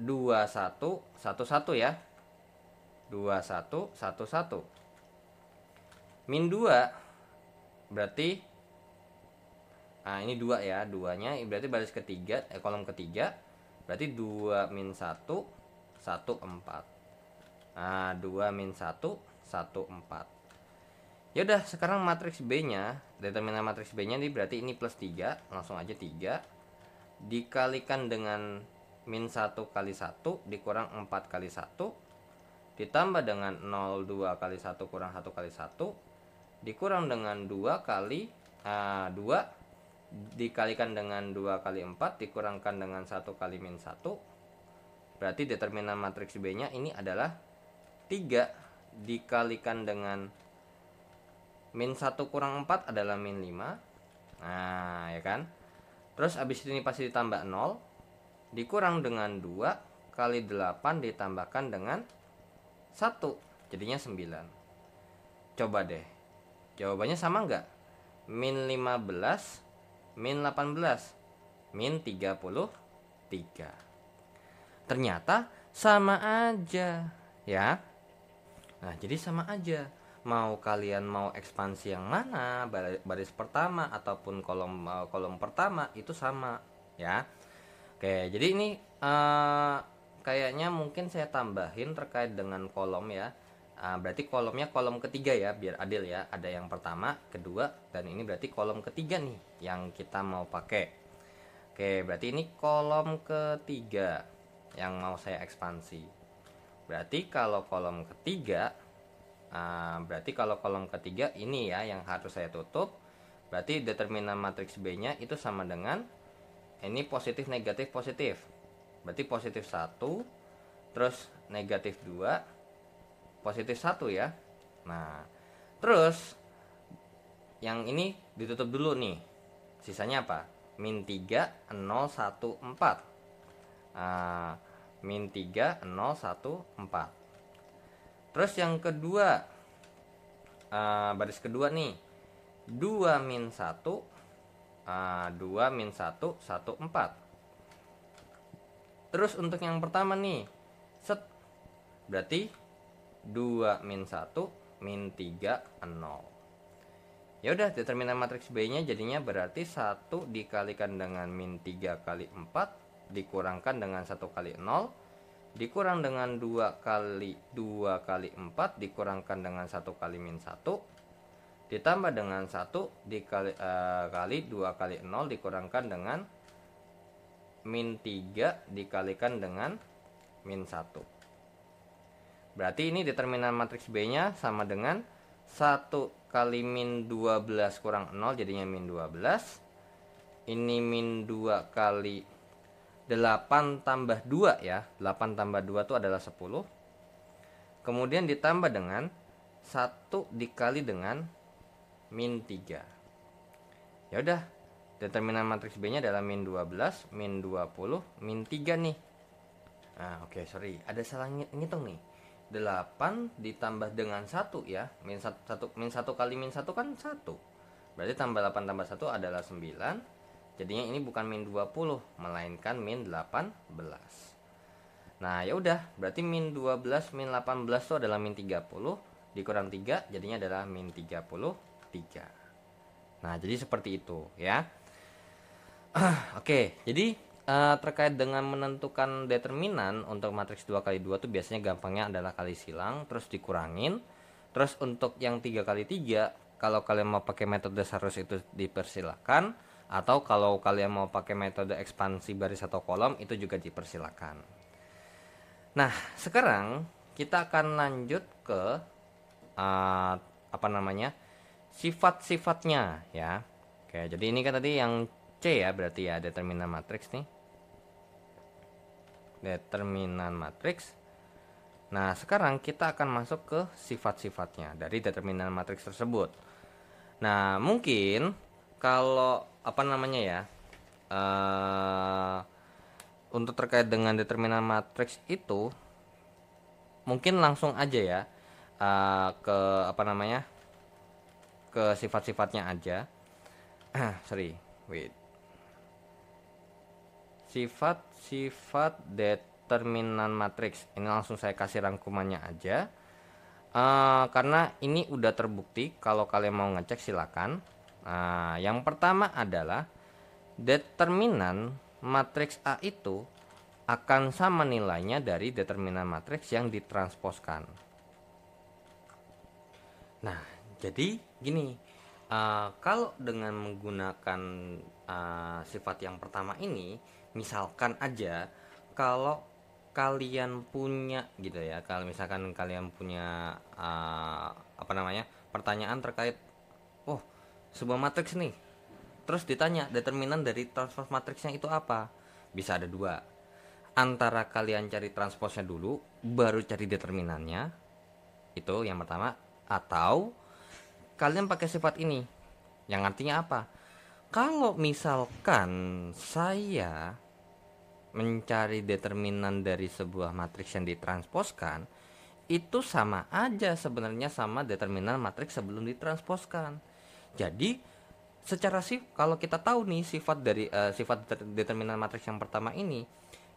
2 1 1 1 ya. 2 1 1 1. Min 2 berarti ini 2 ya. 2-nya berarti baris ketiga, kolom ketiga. Berarti 2 min 1 1 4. 2 min 1 1 4. Ya udah, sekarang matriks B-nya, determinan matriks B-nya ini berarti ini plus 3, langsung aja 3 dikalikan dengan min 1 kali 1 dikurang 4 kali 1 ditambah dengan 0 2 kali 1 kurang 1 kali 1 dikurang dengan 2 kali 2 dikalikan dengan 2 kali 4 dikurangkan dengan 1 kali min 1. Berarti determinan matriks B-nya ini adalah 3 dikalikan dengan min 1 kurang 4 adalah min 5. Ya kan. Terus abis ini pasti ditambah 0 dikurang dengan 2 kali 8 ditambahkan dengan 1, jadinya 9. Coba deh, jawabannya sama nggak? Min 15 min 18 min 33. Ternyata sama aja ya. Nah, jadi sama aja. Mau kalian mau ekspansi yang mana, baris pertama ataupun kolom pertama, itu sama ya. Oke, jadi ini kayaknya mungkin saya tambahin terkait dengan kolom ya. Berarti kolomnya kolom ketiga ya, biar adil ya. Ada yang pertama, kedua, dan ini berarti kolom ketiga nih yang kita mau pakai. Oke, berarti ini kolom ketiga yang mau saya ekspansi. Berarti kalau kolom ketiga, ini ya yang harus saya tutup. Berarti determinan matriks B-nya itu sama dengan ini positif negatif positif. Berarti positif 1, terus negatif 2, positif 1 ya. Nah, terus yang ini ditutup dulu nih. Sisanya apa? Min 3, 0, 1, 4. Min 3, 0, 1, 4. Terus yang kedua, baris kedua nih, 2 min 1, 2 min 1, 1, 4. Terus untuk yang pertama nih, berarti 2 min 1 min 3, 0. Ya udah, determinan matriks B-nya jadinya berarti 1 dikalikan dengan min 3 kali 4 dikurangkan dengan 1 kali 0 dikurang dengan 2 kali 2 kali 4 dikurangkan dengan 1 kali min 1 ditambah dengan 1 kali 2 kali 0 dikurangkan dengan min 3 dikalikan dengan min 1. Berarti ini determinan matriks B-nya sama dengan 1 kali min 12 kurang 0 jadinya min 12. Ini min 2 kali 8 tambah 2 ya. 8 tambah 2 itu adalah 10. Kemudian ditambah dengan 1 dikali dengan min 3. Ya udah, determinan matriks B-nya adalah min 12, min 20, min 3 nih. Nah, oke, sorry, ada salah ngitung nih. 8 ditambah dengan 1 ya. Min 1 kali min 1 kan 1. Berarti tambah 8 tambah 1 adalah 9. Jadinya ini bukan min 20 melainkan min 18. Nah, ya udah, berarti min 12 min 18 itu adalah min 30 dikurang 3 jadinya adalah min 33. Nah, jadi seperti itu ya. Oke, jadi terkait dengan menentukan determinan untuk matriks 2 kali 2 tuh biasanya gampangnya adalah kali silang terus dikurangin. Terus untuk yang 3 kali 3, kalau kalian mau pakai metode Sarus itu dipersilakan, atau kalau kalian mau pakai metode ekspansi baris atau kolom itu juga dipersilakan. Nah, sekarang kita akan lanjut ke sifat-sifatnya ya. Oke, jadi ini kan tadi yang C ya, berarti ya determinan matriks nih. Determinan matriks. Nah, sekarang kita akan masuk ke sifat-sifatnya dari determinan matriks tersebut. Nah, mungkin kalau untuk terkait dengan determinan matriks itu mungkin langsung aja ya ke sifat-sifatnya aja. Sifat-sifat determinan matriks ini langsung saya kasih rangkumannya aja. Karena ini udah terbukti, kalau kalian mau ngecek silakan. Yang pertama adalah determinan matriks A itu akan sama nilainya dari determinan matriks yang ditransposkan. Nah, jadi gini, kalau dengan menggunakan sifat yang pertama ini, misalkan aja kalau kalian punya gitu ya, kalau misalkan kalian punya pertanyaan terkait sebuah matriks nih, terus ditanya determinan dari transpos matriksnya itu apa, bisa ada dua. Antara kalian cari transposnya dulu baru cari determinannya, itu yang pertama, atau kalian pakai sifat ini yang artinya apa, kalau misalkan saya mencari determinan dari sebuah matriks yang ditransposkan, itu sama aja sebenarnya sama determinan matriks sebelum ditransposkan. Jadi secara kalau kita tahu nih sifat dari determinan matriks yang pertama ini,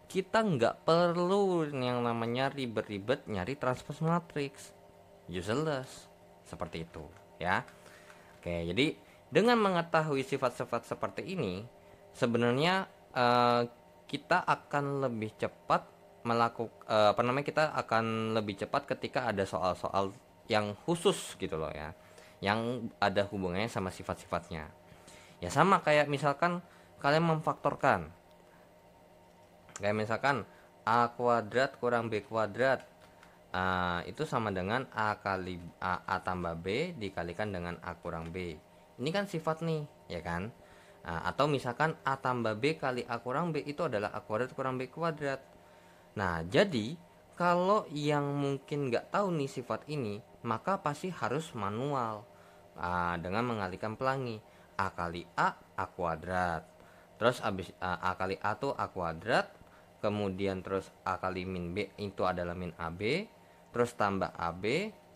kita nggak perlu yang namanya ribet-ribet nyari transpose matriks, useless, seperti itu ya. Oke, jadi dengan mengetahui sifat-sifat seperti ini, sebenarnya kita akan lebih cepat melakukan kita akan lebih cepat ketika ada soal-soal yang khusus gitu loh ya, yang ada hubungannya sama sifat-sifatnya. Ya sama kayak misalkan kalian memfaktorkan, kayak misalkan a kuadrat kurang b kuadrat, itu sama dengan a tambah b dikalikan dengan a kurang b. Ini kan sifat nih, ya kan? Atau misalkan a tambah b kali a kurang b itu adalah a kuadrat kurang b kuadrat. Nah, jadi kalau yang mungkin nggak tahu nih sifat ini, maka pasti harus manual dengan mengalihkan pelangi. A kali a kuadrat. Terus abis a kali a tuh a kuadrat, kemudian terus a kali min b itu adalah min ab, terus tambah AB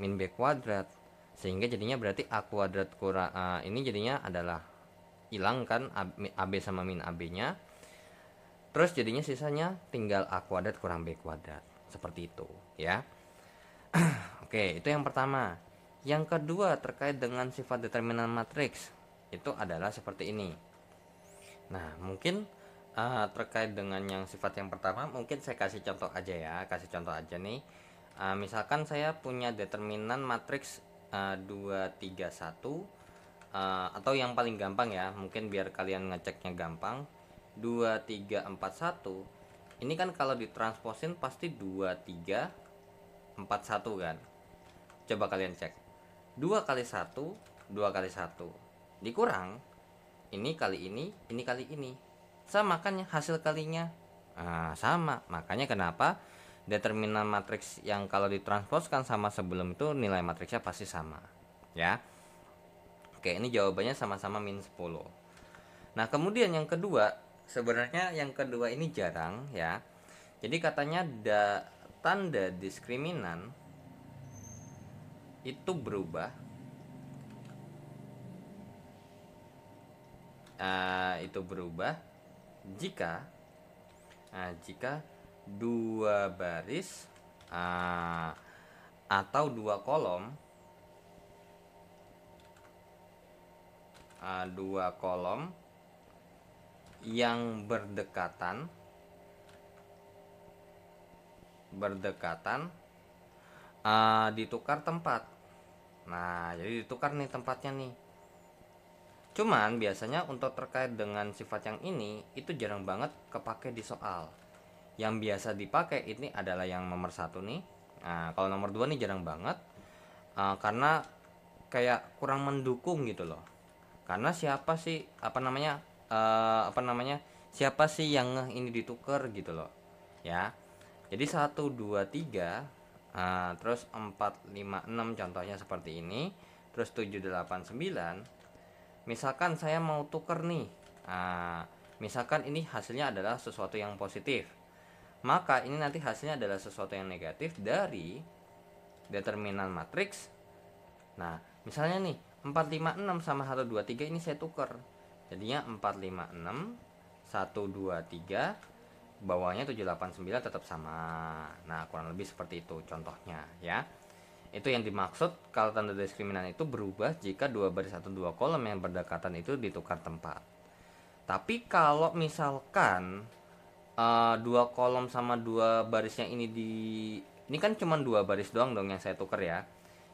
min B kuadrat, sehingga jadinya berarti A kuadrat kurang ini jadinya adalah hilang kan AB sama min AB nya, terus jadinya sisanya tinggal A kuadrat kurang B kuadrat, seperti itu ya. Oke, itu yang pertama. Yang kedua terkait dengan sifat determinan matriks, itu adalah seperti ini. Nah mungkin terkait dengan yang sifat yang pertama, mungkin saya kasih contoh aja ya, nih. Misalkan saya punya determinan matriks 2, 3, 1, atau yang paling gampang ya, mungkin biar kalian ngeceknya gampang, 2, 3, 4, 1. Ini kan kalau ditransposin pasti 2, 3, 4, 1 kan. Coba kalian cek, 2 kali 1, 2 kali 1 dikurang ini kali ini kali ini, sama kan hasil kalinya sama. Makanya kenapa determinan matriks yang kalau ditransposkan sama sebelum itu nilai matriksnya pasti sama ya. Oke, ini jawabannya sama-sama min 10. Nah kemudian yang kedua, sebenarnya yang kedua ini jarang ya. Jadi katanya tanda diskriminan itu berubah jika dua baris atau dua kolom yang berdekatan ditukar tempat. Nah jadi ditukar nih tempatnya nih. Cuman biasanya untuk terkait dengan sifat yang ini itu jarang banget kepake di soal. Yang biasa dipakai ini adalah yang nomor 1 nih. Nah, kalau nomor 2 nih jarang banget, karena kayak kurang mendukung gitu loh. Karena siapa sih siapa sih yang ini ditukar gitu loh ya. Jadi 1, 2, 3, terus 4, 5, 6 contohnya seperti ini. Terus 7, 8, 9. Misalkan saya mau tuker nih, misalkan ini hasilnya adalah sesuatu yang positif, maka ini nanti hasilnya adalah sesuatu yang negatif dari determinan matriks. Nah misalnya nih 4, 5, 6 sama 1, 2, 3 ini saya tuker, jadinya 4, 5, 6 1, 2, 3, bawahnya 7, 8, 9 tetap sama. Nah kurang lebih seperti itu contohnya ya. Itu yang dimaksud kalau tanda diskriminan itu berubah jika dua baris atau dua kolom yang berdekatan itu ditukar tempat. Tapi kalau misalkan dua kolom sama dua barisnya ini kan cuma dua baris doang dong yang saya tukar ya.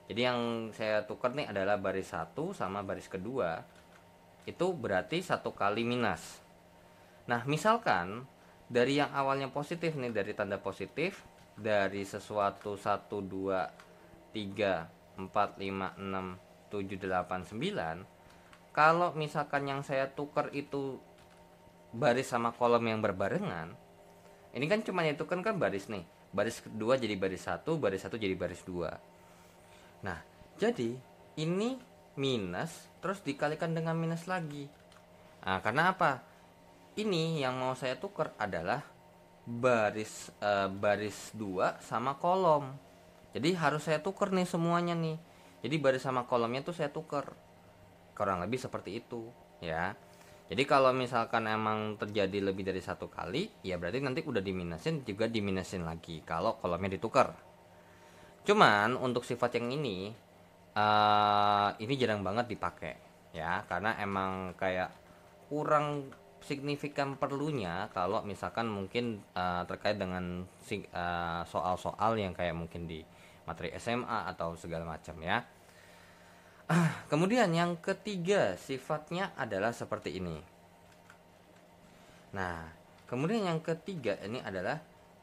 Jadi yang saya tukar nih adalah baris 1 sama baris kedua. Itu berarti 1 kali minus. Nah misalkan dari yang awalnya positif nih, dari tanda positif, dari sesuatu 1, 2, 3, 4, 5, 6, 7, 8, 9. Kalau misalkan yang saya tukar itu baris sama kolom yang berbarengan, ini kan cuma ditukar kan baris nih, baris kedua jadi baris 1, baris 1 jadi baris 2. Nah jadi ini minus terus dikalikan dengan minus lagi. Nah karena apa? Ini yang mau saya tukar adalah baris 2 sama kolom. Jadi harus saya tuker nih semuanya nih. Jadi baris sama kolomnya tuh saya tuker. Kurang lebih seperti itu ya. Jadi kalau misalkan emang terjadi lebih dari satu kali, ya berarti nanti udah diminusin juga diminusin lagi kalau kolomnya ditukar. Cuman untuk sifat yang ini jarang banget dipakai ya, karena emang kayak kurang signifikan perlunya kalau misalkan mungkin terkait dengan soal-soal yang kayak mungkin di materi SMA atau segala macam ya. Kemudian yang ketiga sifatnya adalah seperti ini. Nah, kemudian yang ketiga ini adalah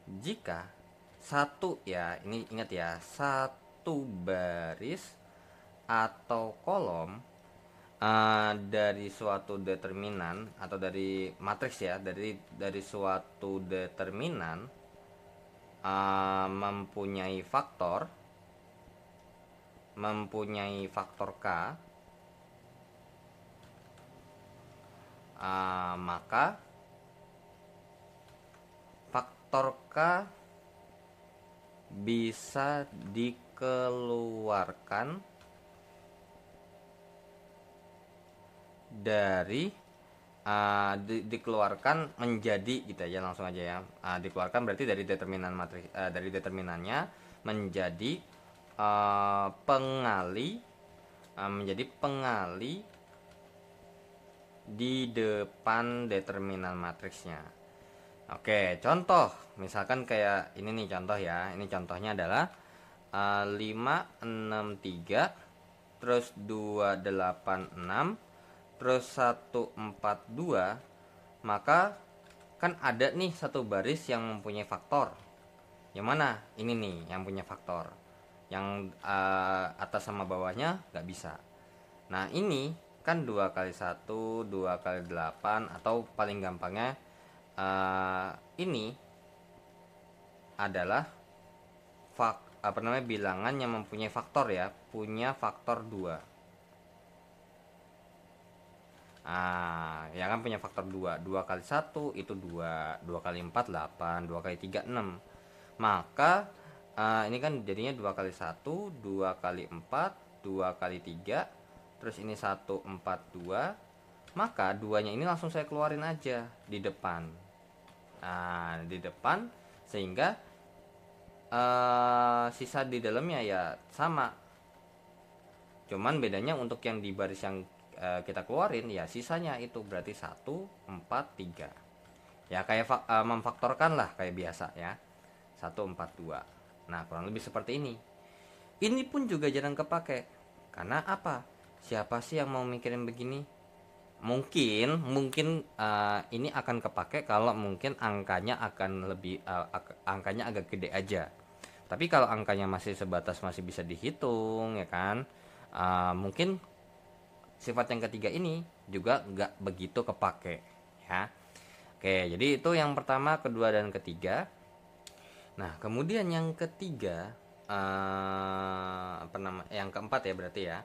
jika satu ya, ini ingat ya, satu baris atau kolom dari suatu determinan atau dari matriks ya, dari suatu determinan mempunyai faktor K, maka faktor K bisa dikeluarkan dari dikeluarkan menjadi gitu ya, langsung aja ya. Dikeluarkan berarti dari determinan matriks, dari determinannya menjadi pengali di depan determinan matriksnya. Oke, contoh misalkan kayak ini nih contoh ya. Ini contohnya adalah 5, 6, 3 terus 2, 8, 6 terus 1, 4, 2. Maka kan ada nih satu baris yang mempunyai faktor. Yang mana? Ini nih yang punya faktor. Yang atas sama bawahnya nggak bisa. Nah ini kan 2 kali 1, 2 kali 8, atau paling gampangnya ini adalah bilangan yang mempunyai faktor ya, punya faktor 2. Ya kan punya faktor 2. 2 kali 1 itu 2, 2 kali 4 8, 2 kali 3 6. Maka ini kan jadinya 2 kali 1, 2 kali 4, 2 kali 3, terus ini 1, 4, 2. Maka duanya ini langsung saya keluarin aja di depan. Di depan sehingga sisa di dalamnya ya sama. Cuman bedanya untuk yang di baris yang kita keluarin ya sisanya itu berarti 1, 4, 3. Ya kayak memfaktorkan lah kayak biasa ya. 1, 4, 2. Nah, kurang lebih seperti ini. Ini pun juga jarang kepake. Karena apa? Siapa sih yang mau mikirin begini? Mungkin ini akan kepake kalau mungkin angkanya akan lebih angkanya agak gede aja. Tapi kalau angkanya masih sebatas masih bisa dihitung ya kan, mungkin sifat yang ketiga ini juga nggak begitu kepake ya. Oke, jadi itu yang pertama, kedua, dan ketiga. Nah, kemudian yang ketiga, yang keempat ya berarti ya.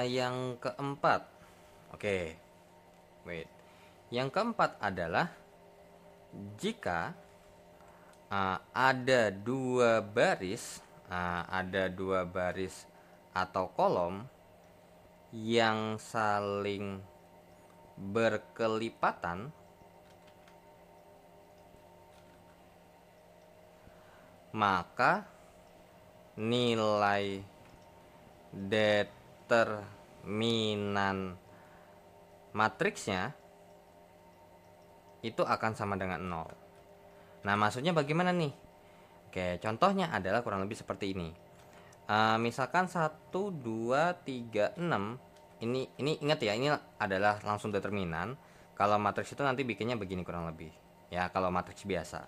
Yang keempat, oke, wait. Yang keempat adalah jika ada dua baris atau kolom yang saling berkelipatan, maka nilai determinan matriksnya itu akan sama dengan 0. Nah, maksudnya bagaimana nih? Oke, contohnya adalah kurang lebih seperti ini. Misalkan 1, 2, 3, 6. Ini ingat ya, ini adalah langsung determinan. Kalau matriks itu nanti bikinnya begini kurang lebih. Ya, kalau matriks biasa.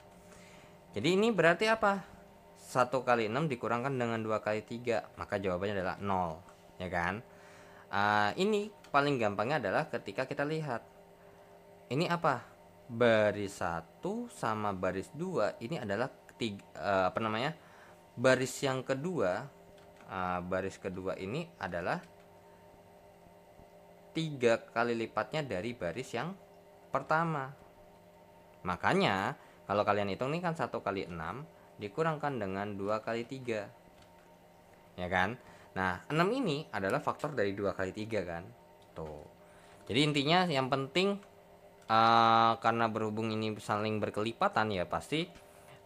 Jadi ini berarti apa? 1 kali 6 dikurangkan dengan 2 kali 3, maka jawabannya adalah 0, ya kan? Ini paling gampangnya adalah ketika kita lihat. Ini apa? Baris 1 sama baris 2 ini adalah baris yang kedua. Baris kedua ini adalah 3 kali lipatnya dari baris yang pertama. Makanya Kalau kalian hitung nih kan 1 kali 6 dikurangkan dengan 2 kali 3, ya kan? Nah, 6 ini adalah faktor dari 2 kali 3 kan. Tuh. Jadi intinya yang penting karena berhubung ini saling berkelipatan ya pasti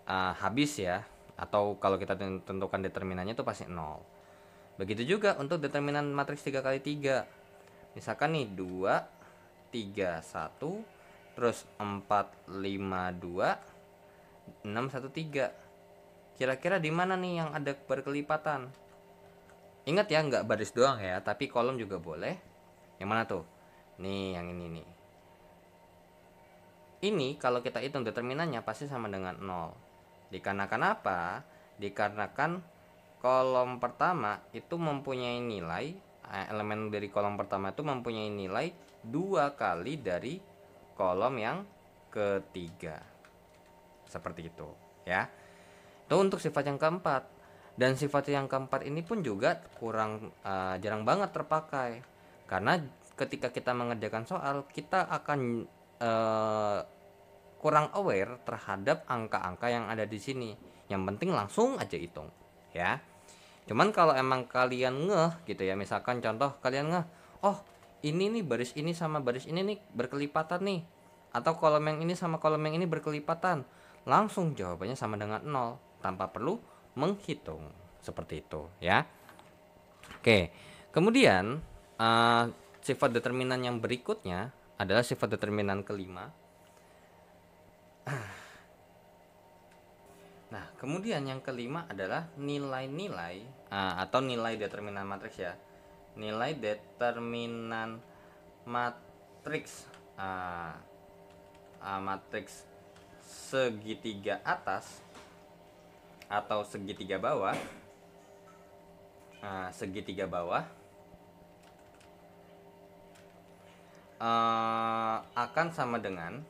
habis ya. Atau kalau kita tentukan determinannya itu pasti 0. Begitu juga untuk determinan matriks 3 kali 3. Misalkan nih 2, 3, 1, terus 4, 5, 2, 6, 1, 3. Kira-kira di mana nih yang ada berkelipatan? Ingat ya, nggak baris doang ya, tapi kolom juga boleh. Yang mana tuh? Nih, yang ini nih. Ini kalau kita hitung determinannya pasti sama dengan 0. Dikarenakan apa? Dikarenakan kolom pertama itu mempunyai nilai, elemen dari kolom pertama itu mempunyai nilai 2 kali dari kolom yang ketiga. Seperti itu, ya. Itu untuk sifat yang keempat. Dan sifat yang keempat ini pun juga jarang banget terpakai. Karena ketika kita mengerjakan soal, kita akan kurang aware terhadap angka-angka yang ada di sini. Yang penting langsung aja hitung, ya. Cuman kalau emang kalian ngeh gitu ya, misalkan contoh kalian ngeh, oh ini nih baris ini sama baris ini nih berkelipatan nih, atau kolom yang ini sama kolom yang ini berkelipatan, langsung jawabannya sama dengan 0 tanpa perlu menghitung, seperti itu ya. Oke, kemudian sifat determinan yang berikutnya adalah sifat determinan kelima. Nah, kemudian yang kelima adalah nilai-nilai atau nilai determinan matriks ya. Nilai determinan matriks matriks segitiga atas atau segitiga bawah. Segitiga bawah akan sama dengan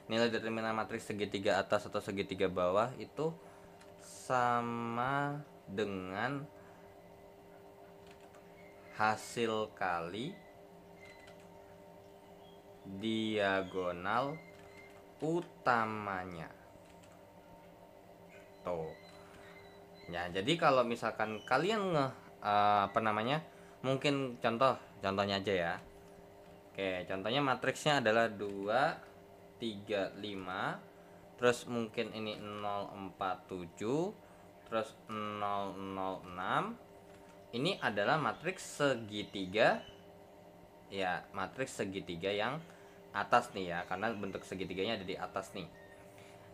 nilai determinan matriks segitiga atas atau segitiga bawah itu sama dengan hasil kali diagonal utamanya. Tuh. Ya, jadi kalau misalkan kalian mungkin contohnya aja ya. Oke, contohnya matriksnya adalah 2, 3, 5. Terus mungkin ini 0, 4, 7. Terus 0, 0, 6. Ini adalah matriks segitiga. Ya, matriks segitiga yang atas nih ya, karena bentuk segitiganya ada di atas nih.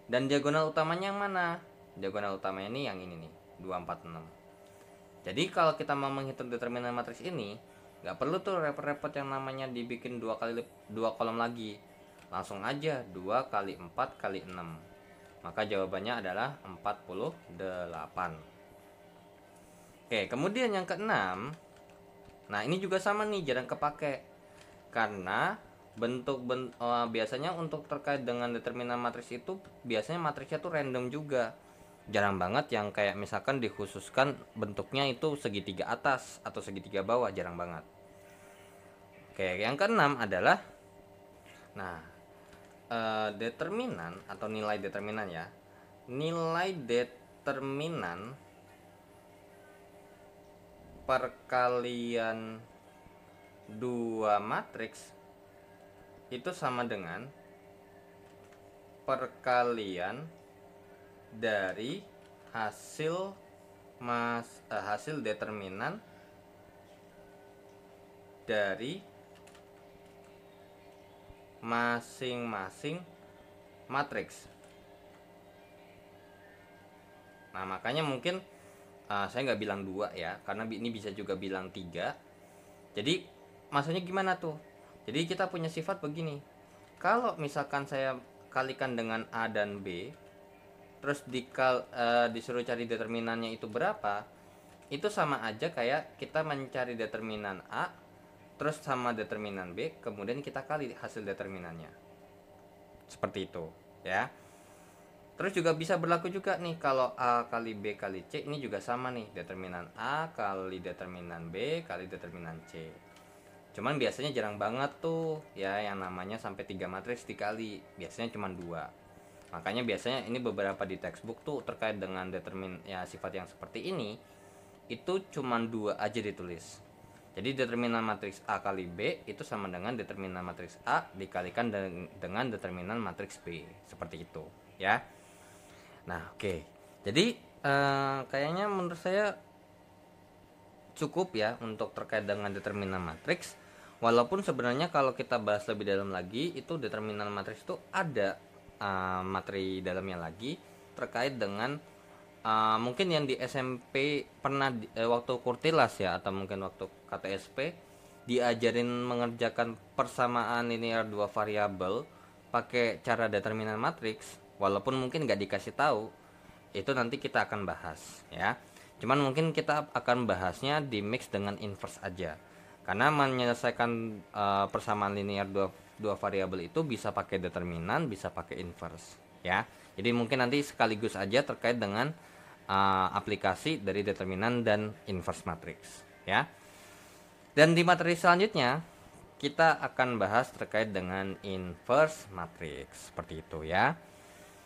Dan diagonal utamanya yang mana? Diagonal utamanya ini yang ini nih, 2, 4, 6. Jadi kalau kita mau menghitung determinan matriks ini, nggak perlu tuh repot-repot yang namanya dibikin 2 kolom lagi. Langsung aja 2 kali 4 kali 6. Maka jawabannya adalah 48. Oke, kemudian yang keenam. Nah, ini juga sama nih, jarang kepake. Karena biasanya untuk terkait dengan determinan matriks itu biasanya matriksnya tuh random juga. Jarang banget yang kayak misalkan dikhususkan bentuknya itu segitiga atas atau segitiga bawah, jarang banget. Oke, yang keenam adalah determinan atau nilai determinan ya. Nilai determinan perkalian dua matriks itu sama dengan perkalian dari hasil determinan dari masing-masing matriks. Nah, makanya mungkin saya nggak bilang 2 ya, karena ini bisa juga bilang 3. Jadi maksudnya gimana tuh? Jadi kita punya sifat begini. Kalau misalkan saya kalikan dengan A dan B, terus disuruh cari determinannya itu berapa, itu sama aja kayak kita mencari determinan A terus sama determinan B, kemudian kita kali hasil determinannya. Seperti itu ya. Terus juga bisa berlaku juga nih kalau A kali B kali C, ini juga sama nih, determinan A kali determinan B kali determinan C. Cuman biasanya jarang banget tuh ya yang namanya sampai 3 matriks dikali, biasanya cuma 2. Makanya biasanya ini beberapa di textbook tuh terkait dengan ya sifat yang seperti ini itu cuma 2 aja ditulis. Jadi determinan matriks A kali B itu sama dengan determinan matriks A dikalikan dengan determinan matriks B, seperti itu ya. Nah oke. Jadi kayaknya menurut saya cukup ya untuk terkait dengan determinan matriks. Walaupun sebenarnya kalau kita bahas lebih dalam lagi, itu determinan matriks itu ada materi dalamnya lagi terkait dengan mungkin yang di SMP pernah waktu kurtilas ya, atau mungkin waktu KTSP diajarin mengerjakan persamaan linear dua variabel pakai cara determinan matriks. Walaupun mungkin nggak dikasih tahu, itu nanti kita akan bahas ya. Cuman mungkin kita akan bahasnya di mix dengan inverse aja, karena menyelesaikan persamaan linear dua variabel itu bisa pakai determinan, bisa pakai inverse ya. Jadi mungkin nanti sekaligus aja terkait dengan aplikasi dari determinan dan inverse matrix ya. Dan di materi selanjutnya kita akan bahas terkait dengan inverse matrix, seperti itu ya.